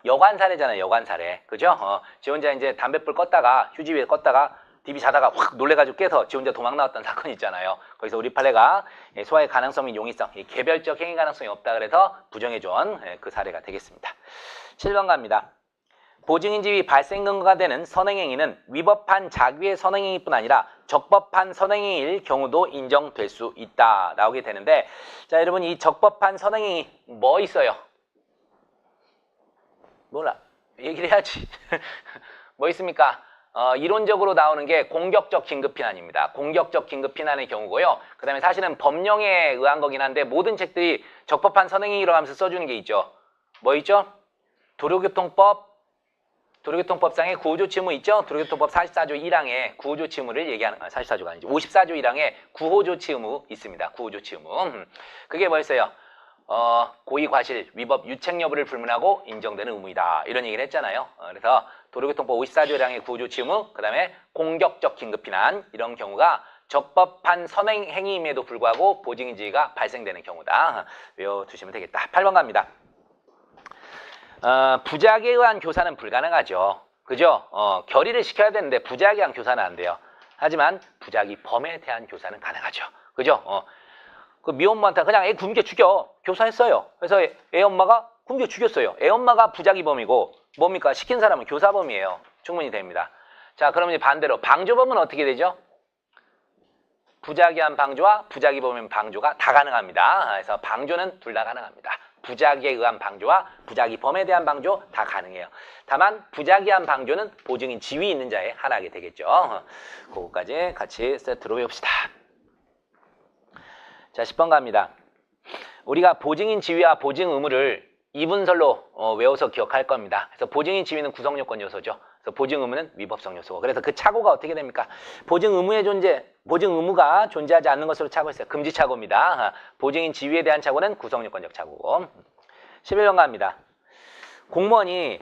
여관 사례잖아요. 여관 사례. 그죠? 지 혼자 이제 담뱃불 껐다가 휴지 위에 껐다가 DB 자다가 확 놀래가지고 깨서 지 혼자 도망 나왔던 사건 있잖아요. 거기서 우리 판례가 소화의 가능성 및 용이성, 개별적 행위 가능성이 없다 그래서 부정해준 그 사례가 되겠습니다. 7번 갑니다. 보증인 지위 발생 근거가 되는 선행행위는 위법한 자기의 선행행위뿐 아니라 적법한 선행행위일 경우도 인정될 수 있다. 나오게 되는데, 자, 여러분 이 적법한 선행행위 뭐 있어요? 몰라. 얘기를 해야지. 뭐 있습니까? 이론적으로 나오는 게 공격적 긴급피난입니다. 공격적 긴급피난의 경우고요. 그 다음에 사실은 법령에 의한 거긴 한데 모든 책들이 적법한 선행행위로 하면서 써주는 게 있죠. 뭐 있죠? 도로교통법상의 구호조치 의무 있죠? 도로교통법 44조 1항에 구호조치 의무를 얘기하는, 44조가 아니죠. 54조 1항에 구호조치 의무 있습니다. 구호조치 의무. 그게 뭐였어요? 고의과실, 위법, 유책 여부를 불문하고 인정되는 의무이다. 이런 얘기를 했잖아요. 그래서 도로교통법 54조 1항의 구호조치 의무, 그 다음에 공격적 긴급피난, 이런 경우가 적법한 선행행위임에도 불구하고 보증인 지위가 발생되는 경우다. 외워두시면 되겠다. 8번 갑니다. 부작위에 의한 교사는 불가능하죠. 그죠? 결의를 시켜야 되는데 부작위에 의한 교사는 안 돼요. 하지만 부작위범에 대한 교사는 가능하죠. 그죠? 그 미혼모한테 그냥 애 굶겨 죽여. 교사했어요. 그래서 애 엄마가 굶겨 죽였어요. 애 엄마가 부작위범이고 뭡니까? 시킨 사람은 교사범이에요. 충분히 됩니다. 자, 그럼 이제 반대로 방조범은 어떻게 되죠? 부작위한 방조와 부작위범인 방조가 다 가능합니다. 그래서 방조는 둘 다 가능합니다. 부작위에 의한 방조와 부작위범에 대한 방조 다 가능해요. 다만 부작위한 방조는 보증인 지위 있는 자에 한하게 되겠죠. 그거까지 같이 세트로 외웁시다. 자, 10번 갑니다. 우리가 보증인 지위와 보증 의무를 이분설로 외워서 기억할 겁니다. 그래서 보증인 지위는 구성요건 요소죠. 그래서 보증 의무는 위법성 요소고. 그래서 그 착오가 어떻게 됩니까? 보증 의무의 존재, 보증 의무가 존재하지 않는 것으로 착오했어요. 금지 착오입니다. 보증인 지위에 대한 착오는 구성요건적 착오고. 11번 갑니다. 공무원이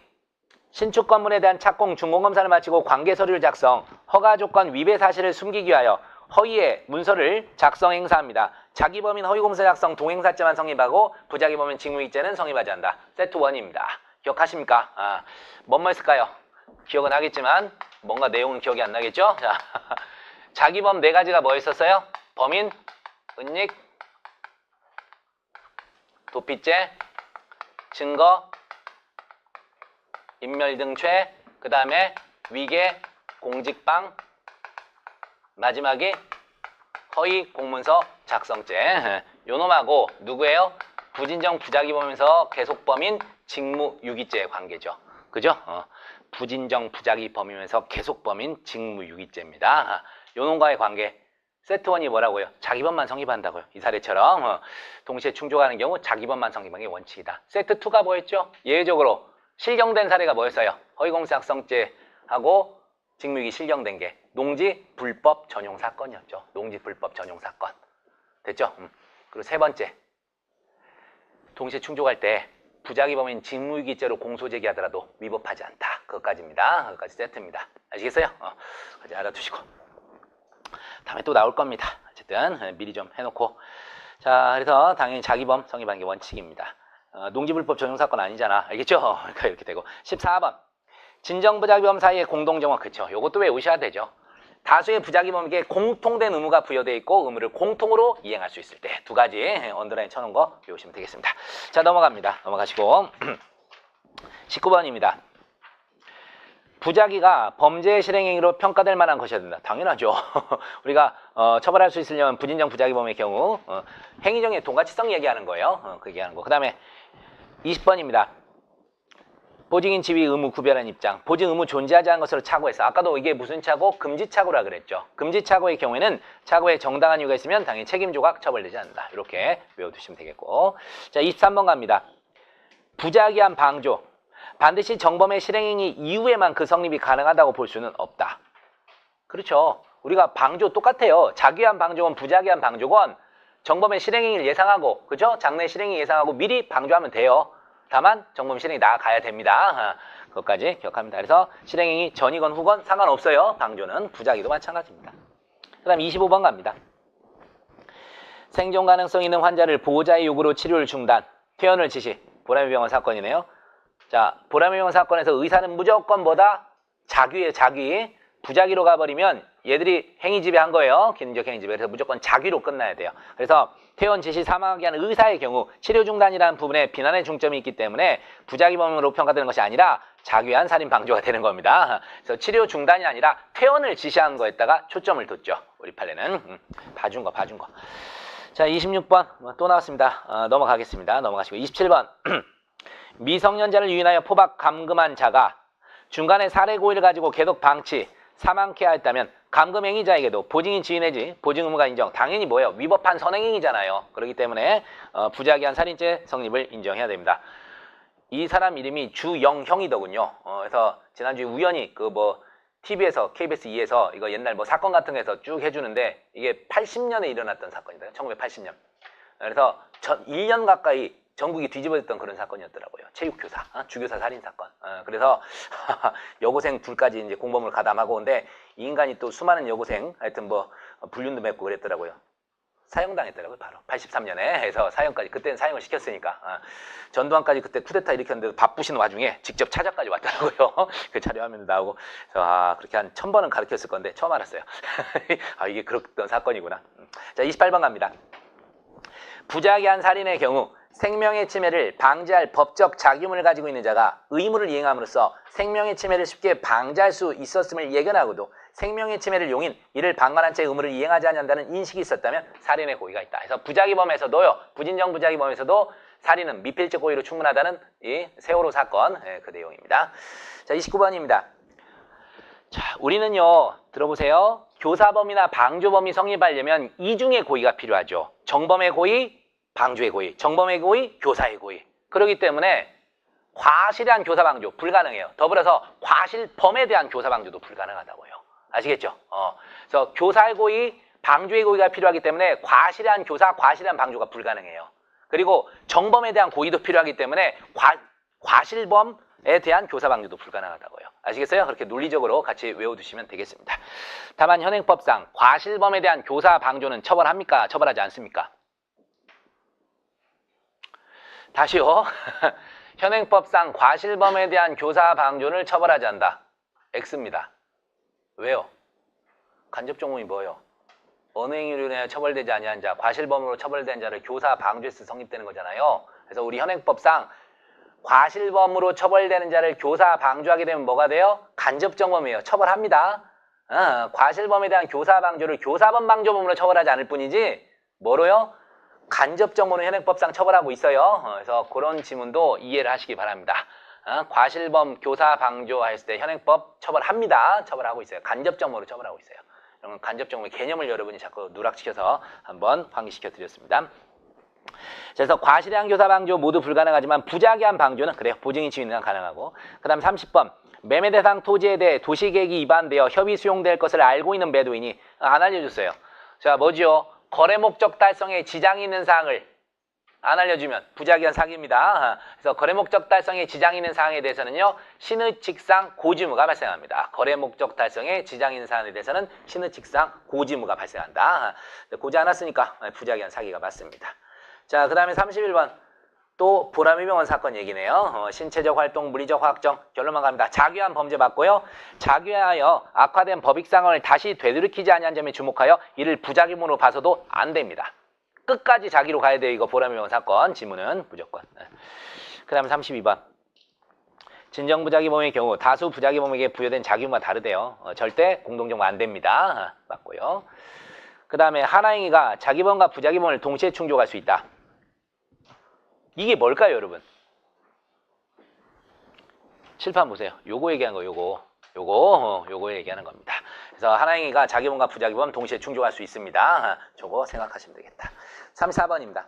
신축 건물에 대한 착공, 준공검사를 마치고 관계서류를 작성, 허가조건 위배 사실을 숨기기 위하여 허위의 문서를 작성 행사합니다. 자기범인 허위공사 작성 동행사죄만 성립하고 부자기범인 직무이죄는 성립하지 않는다. 세트 1입니다. 기억하십니까? 뭔 말일까요? 기억은 하겠지만 뭔가 내용은 기억이 안 나겠죠? 자, 자기범 4가지가 뭐였었어요? 범인, 은닉, 도피죄, 증거, 인멸등죄, 그 다음에 위계, 공직방, 마지막이 허위 공문서 작성죄. 요놈하고 누구예요? 부진정 부작위범에서 계속범인 직무유기죄의 관계죠. 그죠? 부진정 부작위범이면서 계속범인 직무유기죄입니다. 요놈과의 관계. 세트1이 뭐라고요? 자기범만 성립한다고요. 이 사례처럼 동시에 충족하는 경우 자기범만 성립하는 게 원칙이다. 세트2가 뭐였죠? 예외적으로 실경된 사례가 뭐였어요? 허위공시학성죄하고 직무유기 실경된 게 농지 불법 전용 사건이었죠. 농지 불법 전용 사건. 됐죠? 그리고 세 번째, 동시에 충족할 때 부작위범인 직무유기죄로 공소 제기하더라도 위법하지 않다. 그것까지입니다. 그것까지 세트입니다. 아시겠어요? 그까지 알아두시고 다음에 또 나올 겁니다. 어쨌든 미리 좀 해놓고. 자, 그래서 당연히 자기범 성립하는 게 원칙입니다. 농지불법 전용 사건 아니잖아. 알겠죠? 그러니까 이렇게 되고. 14번 진정부작위범 사이의 공동정원. 그쵸? 요것도 외우셔야 되죠. 다수의 부작위범에게 공통된 의무가 부여되어 있고 의무를 공통으로 이행할 수 있을 때 두 가지 언더라인 쳐놓은 거 외우시면 되겠습니다. 자, 넘어갑니다. 넘어가시고 19번입니다. 부작위가 범죄 실행행위로 평가될 만한 것이어야 된다. 당연하죠. 우리가 처벌할 수 있으려면 부진정 부작위범의 경우 행위정의 동가치성 얘기하는 거예요. 그 얘기하는 거. 그 다음에 20번입니다. 보증인 지위 의무 구별한 입장. 보증 의무 존재하지 않은 것으로 착오해서. 아까도 이게 무슨 착오? 금지착오라 그랬죠. 금지착오의 경우에는 착오에 정당한 이유가 있으면 당연히 책임조각 처벌되지 않는다. 이렇게 외워두시면 되겠고. 자, 23번 갑니다. 부작위한 방조. 반드시 정범의 실행행위 이후에만 그 성립이 가능하다고 볼 수는 없다. 그렇죠. 우리가 방조 똑같아요. 자기한 방조건 부작위한 방조건 정범의 실행행위를 예상하고, 그죠? 장래 실행행위 예상하고 미리 방조하면 돼요. 다만 정범 실행이 나아가야 됩니다. 그것까지 기억합니다. 그래서 실행행위 전이건 후건 상관없어요. 방조는 부작위도 마찬가지입니다. 그 다음 25번 갑니다. 생존 가능성 있는 환자를 보호자의 요구로 치료를 중단, 퇴원을 지시. 보람의 병원 사건이네요. 자, 보람의 병원 사건에서 의사는 무조건 뭐다? 자귀예요. 자귀. 부작위로 가버리면 얘들이 행위지배한 거예요. 기능적 행위지배. 그래서 무조건 자귀로 끝나야 돼요. 그래서 퇴원 지시 사망하게 하는 의사의 경우 치료 중단이라는 부분에 비난의 중점이 있기 때문에 부작위범으로 평가되는 것이 아니라 자귀한 살인 방조가 되는 겁니다. 그래서 치료 중단이 아니라 퇴원을 지시하는 거에다가 초점을 뒀죠. 우리 판례는 봐준 거. 자, 26번 또 나왔습니다. 넘어가겠습니다. 넘어가시고 27번 미성년자를 유인하여 포박 감금한 자가 중간에 살해 고의를 가지고 계속 방치 사망케 하였다면 감금 행위자에게도 보증인 지위 내지 보증 의무가 인정. 당연히 뭐예요? 위법한 선행행위잖아요. 그렇기 때문에 부작위한 살인죄 성립을 인정해야 됩니다. 이 사람 이름이 주영형이더군요. 그래서 지난주에 우연히 TV에서 KBS 2에서 이거 옛날 사건 같은 거에서 쭉 해주는데 이게 80년에 일어났던 사건이다. 1980년. 그래서 1년 가까이 전국이 뒤집어졌던 그런 사건이었더라고요. 체육교사, 주교사 살인 사건. 그래서 여고생 둘까지 이제 공범을 가담하고 근데 이 인간이 또 수많은 여고생 하여튼 불륜도 맺고 그랬더라고요. 사형당했더라고요. 바로 83년에 해서 사형까지 그때는 사형을 시켰으니까 전두환까지 그때 쿠데타 일으켰는데도 바쁘신 와중에 직접 찾아까지 왔더라고요. 그 자료화면도 나오고 그래서 그렇게 한 1000번은 가르쳤을 건데 처음 알았어요. 이게 그랬던 사건이구나. 자, 28번 갑니다. 부작위한 살인의 경우 생명의 침해를 방지할 법적 자기의무를 가지고 있는 자가 의무를 이행함으로써 생명의 침해를 쉽게 방지할 수 있었음을 예견하고도 생명의 침해를 용인 이를 방관한 채 의무를 이행하지 않는다는 인식이 있었다면 살인의 고의가 있다. 그래서 부작위범에서도요. 부진정 부작위범에서도 살인은 미필적 고의로 충분하다는 이 세월호 사건 그 내용입니다. 자, 29번입니다. 자, 우리는요. 들어보세요. 교사범이나 방조범이 성립하려면 이중의 고의가 필요하죠. 정범의 고의, 방조의 고의, 정범의 고의, 교사의 고의. 그렇기 때문에 과실한 교사 방조 불가능해요. 더불어서 과실범에 대한 교사 방조도 불가능하다고요. 아시겠죠? 그래서 교사의 고의, 방조의 고의가 필요하기 때문에 과실한 교사, 과실한 방조가 불가능해요. 그리고 정범에 대한 고의도 필요하기 때문에 과실범에 대한 교사 방조도 불가능하다고요. 아시겠어요? 그렇게 논리적으로 같이 외워두시면 되겠습니다. 다만 현행법상 과실범에 대한 교사 방조는 처벌합니까? 처벌하지 않습니까? 다시요. 현행법상 과실범에 대한 교사 방조를 처벌하지 않는다. X입니다. 왜요? 간접정범이 뭐예요? 어느 행위로 인해 처벌되지 아니한 자, 과실범으로 처벌된 자를 교사 방조에서 성립되는 거잖아요. 그래서 우리 현행법상 과실범으로 처벌되는 자를 교사 방조하게 되면 뭐가 돼요? 간접정범이에요. 처벌합니다. 과실범에 대한 교사 방조를 교사범 방조범으로 처벌하지 않을 뿐이지 뭐로요? 간접적으로 현행법상 처벌하고 있어요. 그래서 그런 지문도 이해를 하시기 바랍니다. 과실범 교사 방조했을 때 현행법 처벌합니다. 처벌하고 있어요. 간접적으로 처벌하고 있어요. 이런 간접적으로 개념을 여러분이 자꾸 누락시켜서 한번 환기시켜 드렸습니다. 그래서 과실한 교사 방조 모두 불가능하지만 부작위한 방조는 그래요. 보증인 지위는 가능하고. 그 다음 30번. 매매 대상 토지에 대해 도시계획이 위반되어 협의 수용될 것을 알고 있는 매도인이 안 알려줬어요. 자, 뭐죠? 거래 목적 달성에 지장이 있는 사항을 안 알려주면 부작위한 사기입니다. 그래서 거래 목적 달성에 지장이 있는 사항에 대해서는요, 신의칙상 고지무가 발생합니다. 거래 목적 달성에 지장이 있는 사항에 대해서는 신의칙상 고지무가 발생한다. 고지 않았으니까 부작위한 사기가 맞습니다. 자, 그 다음에 31번. 또 보람이병원 사건 얘기네요. 신체적 활동, 물리적 확정, 결론만 갑니다. 자귀한 범죄 맞고요. 자귀하여 악화된 법익 상황을 다시 되돌이키지 아니한 점에 주목하여 이를 부작위문으로 봐서도 안 됩니다. 끝까지 자기로 가야 돼요. 이거 보람이병원 사건 지문은 무조건. 그 다음에 32번. 진정부작위범의 경우 다수 부작위범에게 부여된 자기문과 다르대요. 절대 공동정보 안 됩니다. 맞고요. 그 다음에 하나행위가 자기범과 부작위범을 동시에 충족할 수 있다. 이게 뭘까요, 여러분? 칠판 보세요. 요거 얘기한 거, 요거 얘기하는 겁니다. 그래서 하나행위가 자기범과 부작위범 동시에 충족할 수 있습니다. 저거 생각하시면 되겠다. 34번입니다.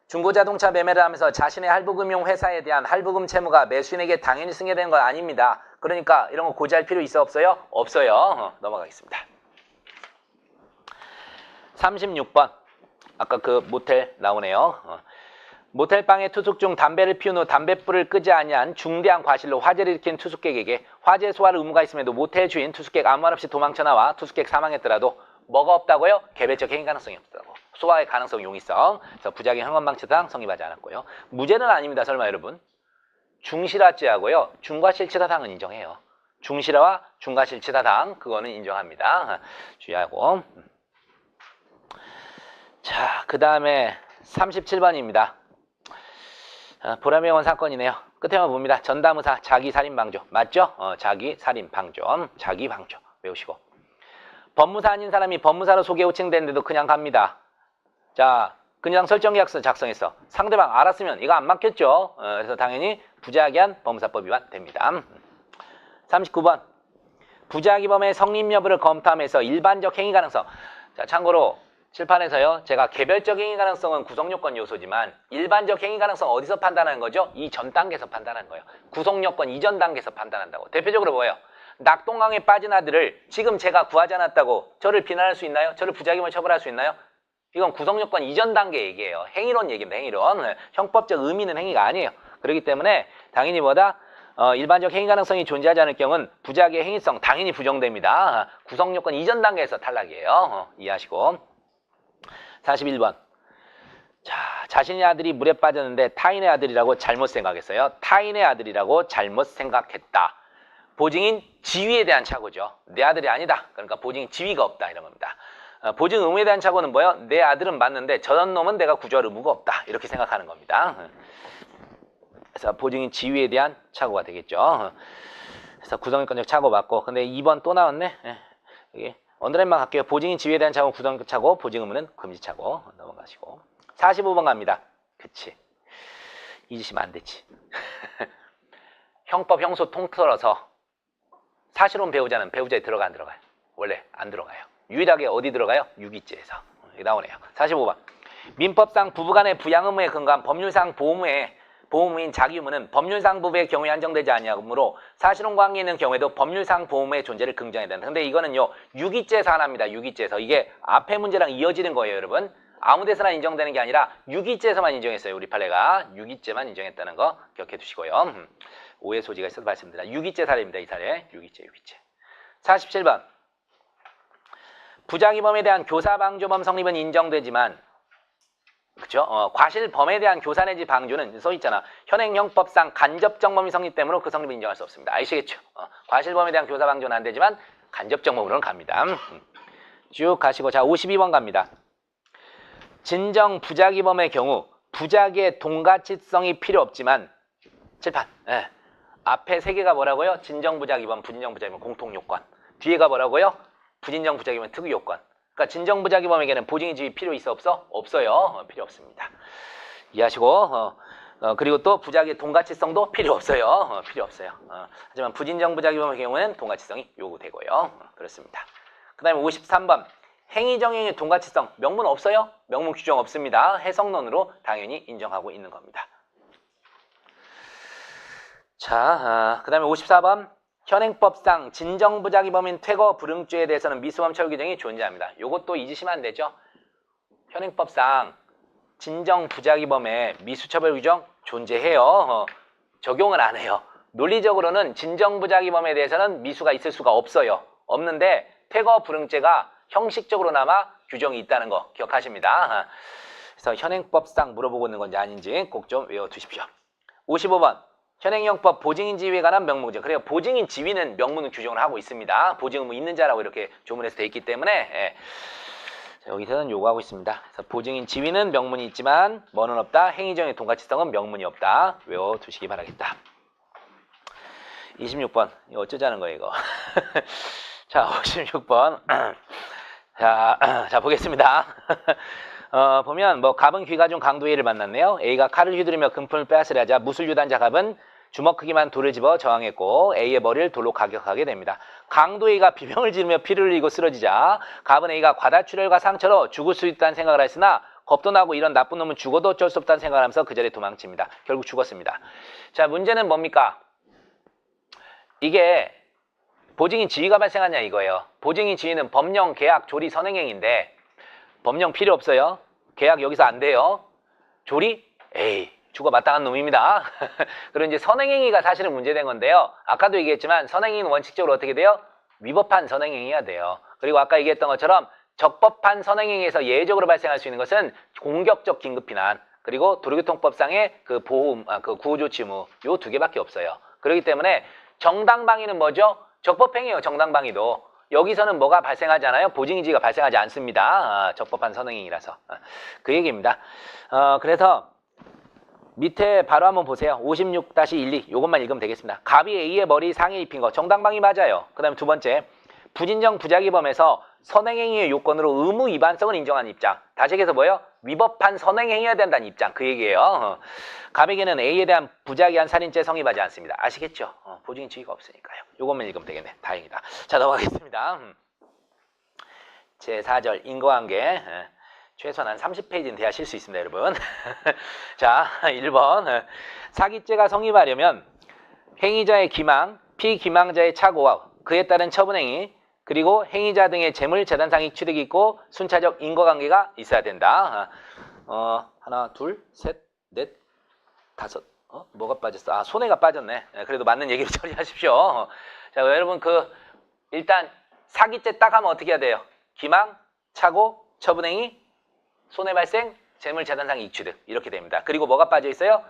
중고자동차 매매를 하면서 자신의 할부금융 회사에 대한 할부금 채무가 매수인에게 당연히 승계되는 건 아닙니다. 그러니까 이런 거 고지할 필요 있어 없어요? 없어요. 넘어가겠습니다. 36번. 아까 그 모텔 나오네요. 모텔방의 투숙 중 담배를 피운 후 담뱃불을 끄지 아니한 중대한 과실로 화재를 일으킨 투숙객에게 화재 소할 의무가 있음에도 모텔 주인 투숙객 아무 말 없이 도망쳐 나와 투숙객 사망했더라도 뭐가 없다고요? 개별적 행위 가능성이 없다고. 소화의 가능성, 용의성. 그래서 부작위 형원방치상 성립하지 않았고요. 무죄는 아닙니다. 설마 여러분. 중실화죄하고요. 중과실치사상은 인정해요. 중실화와 중과실치사상 그거는 인정합니다. 주의하고. 자, 그 다음에 37번입니다. 보람의원 사건이네요. 끝에만 봅니다. 전담의사 자기살인방조 맞죠? 자기살인방조, 자기방조 외우시고. 법무사 아닌 사람이 법무사로 소개 호칭되는데도 그냥 갑니다. 자, 그냥 설정계약서 작성했어. 상대방 알았으면 이거 안 맡겼죠. 그래서 당연히 부작위한 법무사법 위반 됩니다. 39번. 부작위범의 성립 여부를 검토하면서 일반적 행위 가능성. 자, 참고로 칠판에서요. 제가 개별적 행위 가능성은 구성요건 요소지만 일반적 행위 가능성 어디서 판단하는 거죠? 이 전 단계에서 판단하는 거예요. 구성요건 이전 단계에서 판단한다고. 대표적으로 뭐예요? 낙동강에 빠진 아들을 지금 제가 구하지 않았다고 저를 비난할 수 있나요? 저를 부작위범 처벌할 수 있나요? 이건 구성요건 이전 단계 얘기예요. 행위론 얘기입니다. 행위론. 형법적 의미 있는 행위가 아니에요. 그렇기 때문에 당연히 뭐다? 일반적 행위 가능성이 존재하지 않을 경우는 부작위의 행위성 당연히 부정됩니다. 구성요건 이전 단계에서 탈락이에요. 이해하시고. 41번. 자, 자신의 아들이 물에 빠졌는데 타인의 아들이라고 잘못 생각했어요. 타인의 아들이라고 잘못 생각했다. 보증인 지위에 대한 착오죠. 내 아들이 아니다. 그러니까 보증인 지위가 없다. 이런 겁니다. 보증 의무에 대한 착오는 뭐예요? 내 아들은 맞는데 저런 놈은 내가 구조할 의무가 없다. 이렇게 생각하는 겁니다. 그래서 보증인 지위에 대한 착오가 되겠죠. 그래서 구성인권적 착오 맞고. 근데 2번 또 나왔네. 여기. 언더라인만 갈게요. 보증인 지위에 대한 착오, 구성인권 착오, 보증 의무는 금지 착오. 넘어가시고. 45번 갑니다. 그치. 잊으시면 안 되지. 형법 형소 통틀어서 사실혼 배우자는 배우자에 들어가 안 들어가요? 원래 안 들어가요. 유일하게 어디 들어가요? 유기죄에서. 여기 나오네요. 45번. 민법상 부부간의 부양 의무에 근거한 법률상 보호무인 자기 의무는 법률상 부부의 경우에 한정되지 아니하므로 사실혼 관계에 있는 경우에도 법률상 보호무의 존재를 긍정해야 된다. 근데 이거는요. 유기죄에서 하나입니다. 유기죄에서. 이게 앞에 문제랑 이어지는 거예요, 여러분. 아무 데서나 인정되는 게 아니라 유기죄에서만 인정했어요. 우리 판례가. 유기죄만 인정했다는 거 기억해 두시고요. 오해 소지가 있어서 말씀드립니다. 유기죄 사례입니다. 이 사례. 유기죄. 47번. 부작위범에 대한 교사방조범 성립은 인정되지만 그렇죠? 과실범에 대한 교사 내지 방조는 써 있잖아. 현행형법상 간접정범이 성립되므로 그 성립을 인정할 수 없습니다. 아시겠죠? 과실범에 대한 교사 방조는 안 되지만 간접정범으로는 갑니다. 쭉 가시고 자 52번 갑니다. 진정 부작위범의 경우 부작위의 동가치성이 필요 없지만 칠판. 앞에 세 개가 뭐라고요? 진정 부작위범, 부진정 부작위범 공통요건. 뒤에가 뭐라고요? 부진정 부작위범 특유요건. 그러니까 진정부작위범에게는 보증인 지위 필요 있어 없어? 없어요. 필요 없습니다. 이해하시고 그리고 또 부작위의 동가치성도 필요 없어요. 필요 없어요. 하지만 부진정부작위범의 경우에는 동가치성이 요구되고요. 그렇습니다. 그 다음에 53번 행위정행의 동가치성 명문 없어요? 명문 규정 없습니다. 해석론으로 당연히 인정하고 있는 겁니다. 자, 그 다음에 54번 현행법상 진정부작위범인 퇴거 불응죄에 대해서는 미수범 처우 규정이 존재합니다. 요것도 잊으시면 안 되죠. 현행법상 진정부작위범의 미수처벌 규정 존재해요. 적용을 안 해요. 논리적으로는 진정부작위범에 대해서는 미수가 있을 수가 없어요. 없는데 퇴거 불응죄가 형식적으로나마 규정이 있다는 거 기억하십니다. 그래서 현행법상 물어보고 있는 건지 아닌지 꼭 좀 외워두십시오. 55번 현행형법 보증인 지위에 관한 명문규정. 그래요. 보증인 지위는 명문은 규정을 하고 있습니다. 보증 의무 있는 자라고 이렇게 조문에서 돼 있기 때문에 자, 여기서는 요구하고 있습니다. 그래서 보증인 지위는 명문이 있지만 뭐는 없다. 행위정의 동가치성은 명문이 없다. 외워두시기 바라겠다. 26번 이거 어쩌자는 거예요 이거. 자 56번 자 보겠습니다. 보면 뭐 갑은 귀가 중 강도 A를 만났네요. A가 칼을 휘두르며 금품을 빼앗으려 하자 무술유단자 갑은 주먹 크기만 돌을 집어 저항했고 A의 머리를 돌로 가격하게 됩니다. 강도 A가 비명을 지르며 피를 흘리고 쓰러지자 갑은 A가 과다출혈과 상처로 죽을 수 있다는 생각을 했으나 겁도 나고 이런 나쁜 놈은 죽어도 어쩔 수 없다는 생각을 하면서 그 자리에 도망칩니다. 결국 죽었습니다. 자 문제는 뭡니까? 이게 보증인 지위가 발생하냐 이거예요. 보증인 지위는 법령, 계약, 조리, 선행행위인데 법령 필요 없어요. 계약 여기서 안 돼요. 조리? 에이 죽어 마땅한 놈입니다. 그리고 이제 선행행위가 사실은 문제된 건데요. 아까도 얘기했지만 선행행위는 원칙적으로 어떻게 돼요? 위법한 선행행위가 돼요. 그리고 아까 얘기했던 것처럼 적법한 선행행위에서 예외적으로 발생할 수 있는 것은 공격적 긴급피난 그리고 도로교통법상의 그 보호, 그 구호조치 의무 요 두 개밖에 없어요. 그렇기 때문에 정당방위는 뭐죠? 적법행위예요. 정당방위도. 여기서는 뭐가 발생하지 않아요? 보증인지위가 발생하지 않습니다. 적법한 선행행위라서. 그 얘기입니다. 그래서 밑에 바로 한번 보세요. 56-12 요것만 읽으면 되겠습니다. 갑이 A의 머리 상해 입힌 거 정당방위 맞아요. 그 다음에 두 번째 부진정 부작위범에서 선행행위의 요건으로 의무 위반성을 인정하는 입장. 다시 얘기해서 뭐예요? 위법한 선행행위여야 된다는 입장. 그 얘기예요. 갑에게는 A에 대한 부작위한 살인죄 성립하지 않습니다. 아시겠죠? 보증인 지위가 없으니까요. 요것만 읽으면 되겠네. 다행이다. 자 넘어가겠습니다. 제4절 인과관계. 최소한 한 30페이지는 돼야 실 수 있습니다, 여러분. 자, 1번. 사기죄가 성립하려면 행위자의 기망, 피기망자의 착오와 그에 따른 처분행위, 그리고 행위자 등의 재물, 재산상의 취득이 있고 순차적 인과관계가 있어야 된다. 하나, 둘, 셋, 넷, 다섯. 뭐가 빠졌어? 손해가 빠졌네. 그래도 맞는 얘기를 처리하십시오. 자, 여러분 일단 사기죄 딱 하면 어떻게 해야 돼요? 기망, 착오, 처분행위, 손해발생, 재물, 재산상 이익취득 이렇게 됩니다. 그리고 뭐가 빠져 있어요?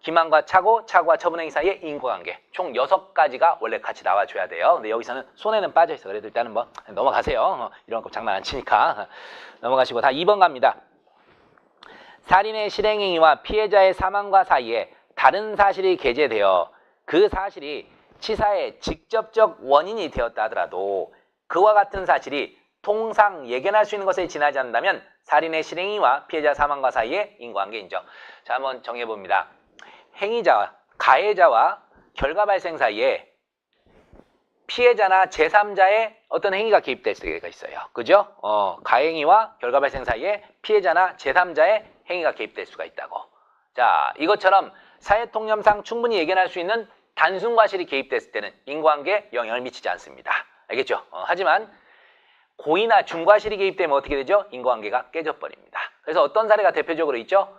기망과 착오, 착오와 처분행위 사이의 인과관계 총 6가지가 원래 같이 나와줘야 돼요. 근데 여기서는 손해는 빠져 있어. 그래도 일단은 뭐 넘어가세요. 이런 거 장난 안 치니까 넘어가시고 다 2번 갑니다. 살인의 실행행위와 피해자의 사망과 사이에 다른 사실이 게재되어 그 사실이 치사의 직접적 원인이 되었다 하더라도 그와 같은 사실이 통상 예견할 수 있는 것에 지나지 않는다면 살인의 실행위와 피해자 사망과 사이의 인과관계 인정. 자, 한번 정해봅니다. 행위자와 가해자와 결과 발생 사이에 피해자나 제3자의 어떤 행위가 개입될 수가 있어요. 그죠? 가행위와 결과 발생 사이에 피해자나 제3자의 행위가 개입될 수가 있다고. 자, 이것처럼 사회통념상 충분히 예견할 수 있는 단순 과실이 개입됐을 때는 인과관계에 영향을 미치지 않습니다. 알겠죠? 하지만 고의나 중과실이 개입되면 어떻게 되죠? 인과관계가 깨져버립니다. 그래서 어떤 사례가 대표적으로 있죠?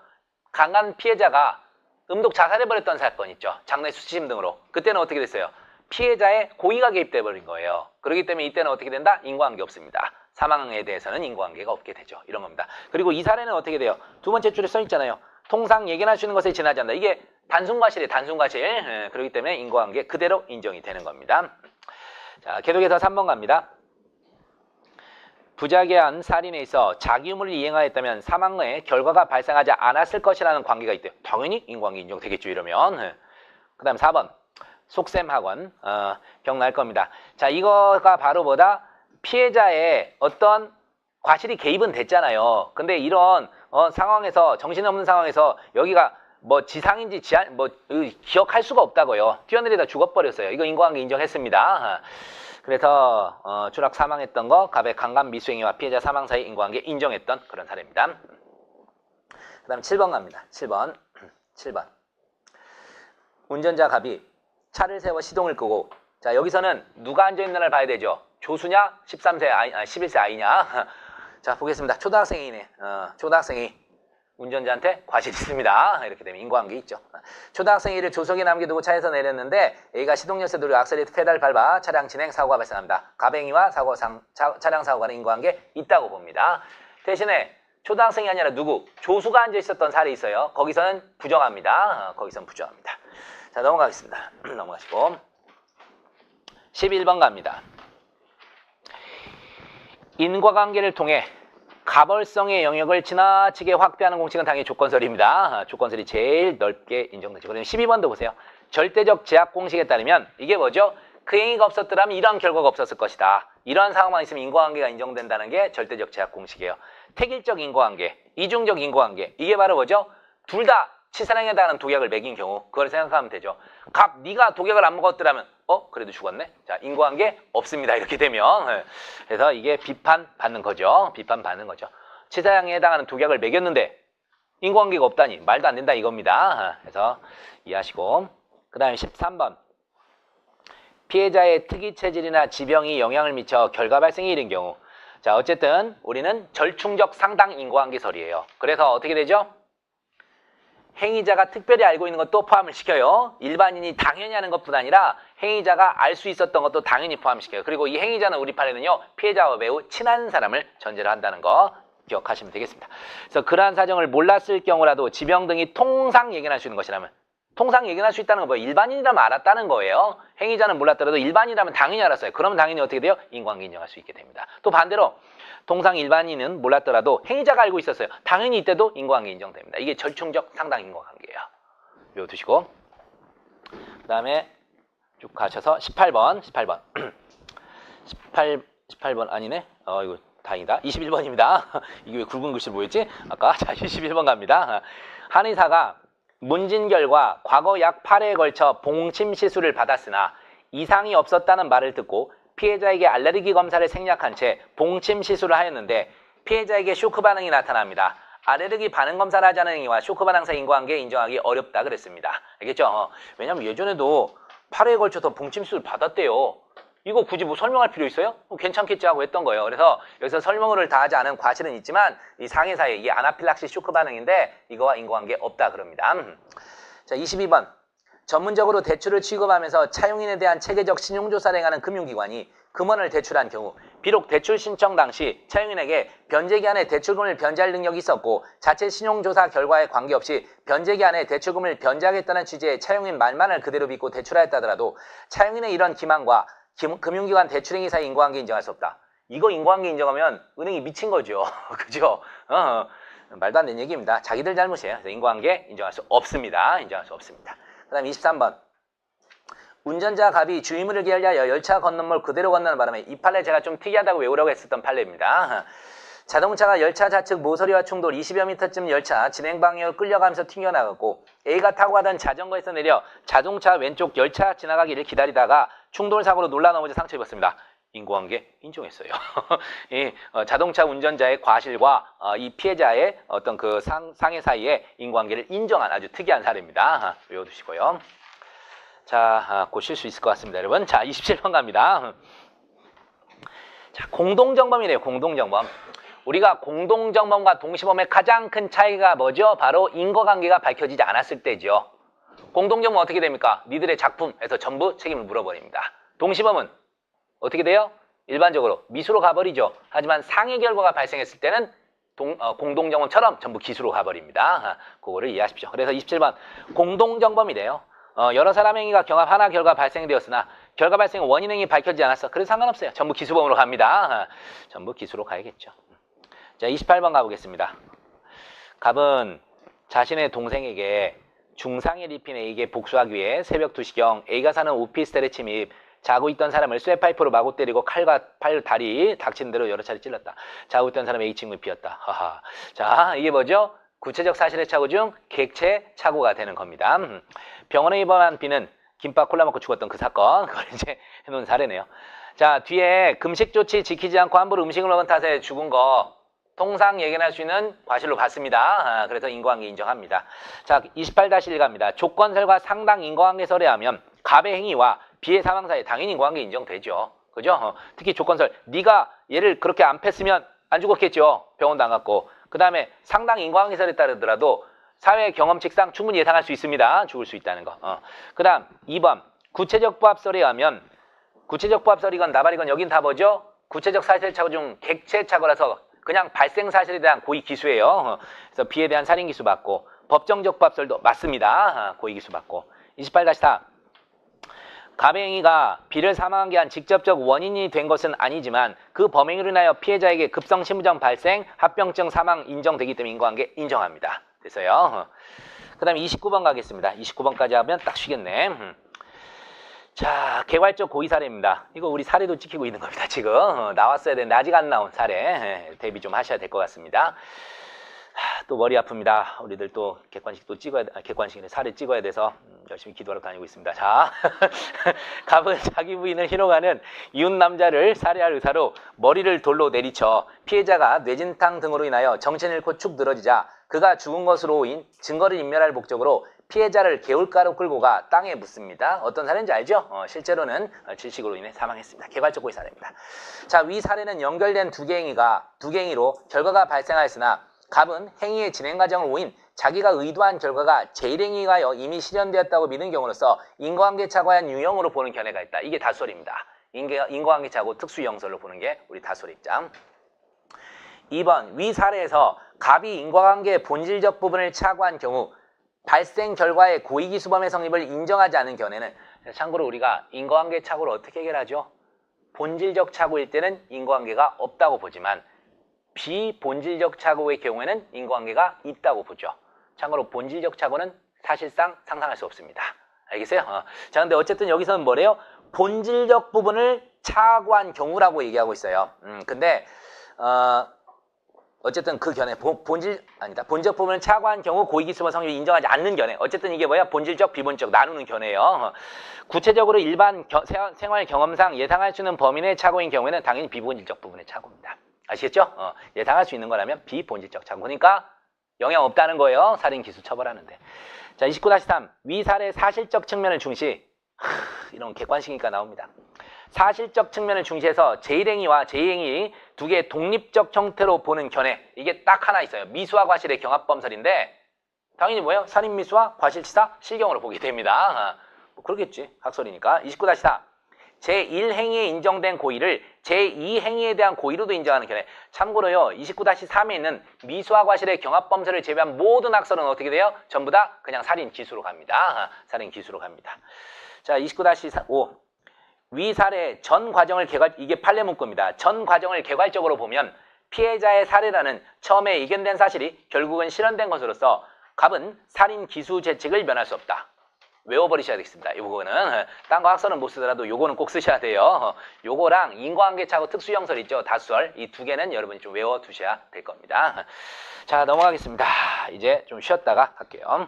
강한 피해자가 음독 자살해버렸던 사건 있죠. 장내 수치심 등으로. 그때는 어떻게 됐어요? 피해자의 고의가 개입돼버린 거예요. 그렇기 때문에 이때는 어떻게 된다? 인과관계 없습니다. 사망에 대해서는 인과관계가 없게 되죠. 이런 겁니다. 그리고 이 사례는 어떻게 돼요? 두 번째 줄에 써있잖아요. 통상 예견할 수 있는 것에 지나지 않는다. 이게 단순과실이에요. 단순과실. 그렇기 때문에 인과관계 그대로 인정이 되는 겁니다. 자, 계속해서 3번 갑니다. 부작위한 살인에 있어 자기 의무를 이행하였다면 사망 후에 결과가 발생하지 않았을 것이라는 관계가 있대요. 당연히 인과관계 인정되겠죠. 이러면. 그 다음 4번 속셈학원 기억날 겁니다. 자, 이거가 바로 뭐다? 피해자의 어떤 과실이 개입은 됐잖아요. 근데 이런 상황에서 정신없는 상황에서 여기가 뭐 지상인지 지하 뭐 기억할 수가 없다고요. 뛰어내리다 죽어버렸어요. 이거 인과관계 인정했습니다. 그래서 추락 사망했던 거 갑의 강간 미수행위와 피해자 사망 사이 인과관계 인정했던 그런 사례입니다. 그 다음 7번 갑니다. 7번. 7번. 운전자 갑이 차를 세워 시동을 끄고 자 여기서는 누가 앉아있는가를 봐야 되죠. 조수냐 13세 아이, 11세 아이냐. 자 보겠습니다. 초등학생이네. 초등학생이 운전자한테 과실이 있습니다. 이렇게 되면 인과관계 있죠. 초등학생이 이를 조석에 남겨두고 차에서 내렸는데 A가 시동 열쇠 누르고 악셀레이터 페달을 밟아 차량 진행 사고가 발생합니다. 갑행위와 차량 사고 간의 인과관계 있다고 봅니다. 대신에 초등학생이 아니라 누구? 조수가 앉아 있었던 사례 있어요. 거기서는 부정합니다. 거기서는 부정합니다. 자 넘어가겠습니다. 넘어가시고 11번 갑니다. 인과관계를 통해 가벌성의 영역을 지나치게 확대하는 공식은 당연히 조건설입니다. 조건설이 제일 넓게 인정되죠. 그러면 12번도 보세요. 절대적 제약 공식에 따르면 이게 뭐죠? 그 행위가 없었더라면 이러한 결과가 없었을 것이다. 이러한 상황만 있으면 인과관계가 인정된다는 게 절대적 제약 공식이에요. 택일적 인과관계, 이중적 인과관계 이게 바로 뭐죠? 둘 다 치사량에 달하는 독약을 먹인 경우 그걸 생각하면 되죠. 갑, 네가 독약을 안 먹었더라면 그래도 죽었네? 자, 인과관계 없습니다. 이렇게 되면. 그래서 이게 비판받는 거죠. 비판받는 거죠. 치사량에 해당하는 독약을 먹였는데 인과관계가 없다니 말도 안 된다 이겁니다. 그래서 이해하시고 그 다음에 13번 피해자의 특이 체질이나 지병이 영향을 미쳐 결과 발생이 이른 경우 자 어쨌든 우리는 절충적 상당 인과관계설이에요. 그래서 어떻게 되죠? 행위자가 특별히 알고 있는 것도 포함을 시켜요. 일반인이 당연히 하는 것뿐 아니라 행위자가 알 수 있었던 것도 당연히 포함시켜요. 그리고 이 행위자는 우리 판에는요. 피해자와 매우 친한 사람을 전제로 한다는 거 기억하시면 되겠습니다. 그래서 그러한 사정을 몰랐을 경우라도 지병 등이 통상 예견할 수 있는 것이라면 통상 예견할 수 있다는 건 뭐예요? 일반인이라면 알았다는 거예요. 행위자는 몰랐더라도 일반인이라면 당연히 알았어요. 그러면 당연히 어떻게 돼요? 인과관계 인정할 수 있게 됩니다. 또 반대로 통상 일반인은 몰랐더라도 행위자가 알고 있었어요. 당연히 이때도 인과관계 인정됩니다. 이게 절충적 상당 인과관계예요. 이거 두시고 그 다음에 쭉 가셔서 18번 18번 아니네. 이거 다행이다. 21번입니다. 이게 왜 굵은 글씨 뭐였지? 아까 자 21번 갑니다. 한 의사가 문진결과 과거 약 8회에 걸쳐 봉침 시술을 받았으나 이상이 없었다는 말을 듣고 피해자에게 알레르기 검사를 생략한 채 봉침 시술을 하였는데 피해자에게 쇼크 반응이 나타납니다. 알레르기 반응 검사를 하지 않은 행위와 쇼크 반응 사이 인과관계 인정하기 어렵다 그랬습니다. 알겠죠? 왜냐면 예전에도 8회에 걸쳐서 봉침 시술 받았대요. 이거 굳이 뭐 설명할 필요 있어요? 괜찮겠지 하고 했던 거예요. 그래서 여기서 설명을 다 하지 않은 과실은 있지만 이 상해사에 이게 아나필락시 쇼크 반응인데 이거와 인과관계 없다 그럽니다. 자 22번 전문적으로 대출을 취급하면서 차용인에 대한 체계적 신용조사를 행하는 금융기관이 금원을 대출한 경우 비록 대출 신청 당시 차용인에게 변제기한에 대출금을 변제할 능력이 있었고 자체 신용조사 결과에 관계없이 변제기한에 대출금을 변제하겠다는 취지의 차용인 말만을 그대로 믿고 대출하였다더라도 차용인의 이런 기만과 금융기관 대출행위 사이 인과관계 인정할 수 없다. 이거 인과관계 인정하면 은행이 미친 거죠. 그죠? 말도 안 되는 얘기입니다. 자기들 잘못이에요. 그래서 인과관계 인정할 수 없습니다. 인정할 수 없습니다. 그 다음 23번 운전자 갑이 주의무를 기하여 열차 건너물 그대로 건너는 바람에 이 판례 제가 좀 특이하다고 외우라고 했었던 판례입니다. 자동차가 열차 좌측 모서리와 충돌 20여 미터쯤 열차 진행 방향으로 끌려가면서 튕겨나갔고 A가 타고 가던 자전거에서 내려 자동차 왼쪽 열차 지나가기를 기다리다가 충돌 사고로 놀라 넘어져 상처 입었습니다. 인과관계 인정했어요. 이 자동차 운전자의 과실과 이 피해자의 어떤 그 상해 사이에 인과관계를 인정한 아주 특이한 사례입니다. 외워두시고요. 자, 고칠 수 있을 것 같습니다, 여러분. 자, 27번 갑니다. 자, 공동정범이래요. 공동정범. 우리가 공동정범과 동시범의 가장 큰 차이가 뭐죠? 바로 인과관계가 밝혀지지 않았을 때죠. 공동정범은 어떻게 됩니까? 니들의 작품에서 전부 책임을 물어버립니다. 동시범은 어떻게 돼요? 일반적으로 미수로 가버리죠. 하지만 상해 결과가 발생했을 때는 공동정범처럼 전부 기수로 가버립니다. 그거를 이해하십시오. 그래서 27번 공동정범이래요. 여러 사람 행위가 경합 하나 결과 발생되었으나 결과 발생 원인 행위 밝혀지지 않았어. 그래서 상관없어요. 전부 기수범으로 갑니다. 전부 기수로 가야겠죠. 자, 28번 가보겠습니다. 갑은 자신의 동생에게 중상해를 입힌 A에게 복수하기 위해 새벽 2시경 A가 사는 오피스텔에 침입, 자고 있던 사람을 쇠파이프로 마구 때리고 칼과 팔, 다리 닥치는 대로 여러 차례 찔렀다. 자고 있던 사람의 H임을 비었다. 하하. 자, 이게 뭐죠? 구체적 사실의 착오 중 객체 착오가 되는 겁니다. 병원에 입원한 B는 김밥 콜라 먹고 죽었던 그 사건, 그걸 이제 해놓은 사례네요. 자, 뒤에 금식 조치 지키지 않고 함부로 음식을 먹은 탓에 죽은 거 통상 예견할 수 있는 과실로 봤습니다. 그래서 인과관계 인정합니다. 자, 28-1 갑니다. 조건설과 상당 인과관계설에 하면 갑의 행위와 B의 사망 사이에 당연히 인과관계 인정되죠. 그죠? 특히 조건설, 네가 얘를 그렇게 안 팼으면 안 죽었겠죠. 병원도 안 갔고. 그 다음에 상당 인과관계설에 따르더라도 사회 경험칙상 충분히 예상할 수 있습니다. 죽을 수 있다는 거. 그 다음 2번 구체적 부합설에 하면 구체적 부합설이건 나발이건 여긴 다 뭐죠? 구체적 사실 착오 중 객체 착오라서 그냥 발생 사실에 대한 고의 기수예요. 그래서 B에 대한 살인 기수 받고 법정적 부합설도 맞습니다. 고의 기수 받고 28-4 갑의 행위가 B를 사망한 게 한 직접적 원인이 된 것은 아니지만 그 범행으로 인하여 피해자에게 급성 심부정 발생, 합병증 사망 인정되기 때문에 인과관계 인정합니다. 됐어요. 그 다음에 29번 가겠습니다. 29번까지 하면 딱 쉬겠네. 자, 개괄적 고의 사례입니다. 이거 우리 사례도 찍히고 있는 겁니다. 지금 나왔어야 되는데 아직 안 나온 사례 대비 좀 하셔야 될 것 같습니다. 또 머리 아픕니다. 우리들 또 객관식도 찍어야 객관식이네 사례 찍어야 돼서 열심히 기도하러 다니고 있습니다. 자, 갑은 자기 부인을 희롱하는 이웃 남자를 살해할 의사로 머리를 돌로 내리쳐 피해자가 뇌진탕 등으로 인하여 정신을 잃고 축 늘어지자 그가 죽은 것으로 인 증거를 인멸할 목적으로 피해자를 개울가로 끌고 가 땅에 묻습니다. 어떤 사례인지 알죠? 실제로는 질식으로 인해 사망했습니다. 개괄적 고의 사례입니다. 자, 위 사례는 연결된 두 개 행위로 결과가 발생하였으나 갑은 행위의 진행 과정을 오인 자기가 의도한 결과가 제1행위가여 이미 실현되었다고 믿는 경우로서 인과관계 착오한 유형으로 보는 견해가 있다. 이게 다수설입니다. 인과관계 착오 특수유형설로 보는 게 우리 다수설 입장. 2번 위 사례에서 갑이 인과관계의 본질적 부분을 착오한 경우 발생 결과의 고의기수범의 성립을 인정하지 않는 견해는 참고로 우리가 인과관계 착오를 어떻게 해결하죠? 본질적 착오일 때는 인과관계가 없다고 보지만 비본질적 착오의 경우에는 인과관계가 있다고 보죠. 참고로 본질적 착오는 사실상 상상할 수 없습니다. 알겠어요? 자, 근데 어쨌든 여기서는 뭐래요? 본질적 부분을 착오한 경우라고 얘기하고 있어요. 근데 어쨌든 그 견해 본질적 부분을 착오한 경우 고의기수범 성립을 인정하지 않는 견해. 어쨌든 이게 뭐야? 본질적, 비본질적 나누는 견해예요. 구체적으로 일반 생활 경험상 예상할 수 있는 범위 내 착오인 경우에는 당연히 비본질적 부분의 착오입니다. 아시겠죠? 예상할 수 있는 거라면 비본질적 착오. 그러니까 영향 없다는 거예요. 살인 기수 처벌하는데. 자, 29-3 위 사례 사실적 측면을 중시. 이런 객관식이니까 나옵니다. 사실적 측면을 중시해서 제1행위와 제2행위 두 개의 독립적 형태로 보는 견해. 이게 딱 하나 있어요. 미수와 과실의 경합범설인데 당연히 뭐예요? 살인미수와 과실치사 실경으로 보게 됩니다. 뭐 그러겠지. 학설이니까. 29-4 제1행위에 인정된 고의를 제2행위에 대한 고의로도 인정하는 견해. 참고로요. 29-3에 있는 미수와 과실의 경합범설을 제외한 모든 학설은 어떻게 돼요? 전부 다 그냥 살인 기수로 갑니다. 살인 기수로 갑니다. 자, 29-5 위 사례 전 과정을 이게 판례 문구입니다. 전 과정을 개괄적으로 보면 피해자의 살해라는 처음에 이견된 사실이 결국은 실현된 것으로서 갑은 살인 기수 죄책을 면할 수 없다. 외워버리셔야 되겠습니다. 이 부분은 딴 거 학설은 못 쓰더라도 요거는 꼭 쓰셔야 돼요. 요거랑 인과관계 착오 특수형설 있죠. 다수설 이 두 개는 여러분이 좀 외워두셔야 될 겁니다. 자, 넘어가겠습니다. 이제 좀 쉬었다가 갈게요.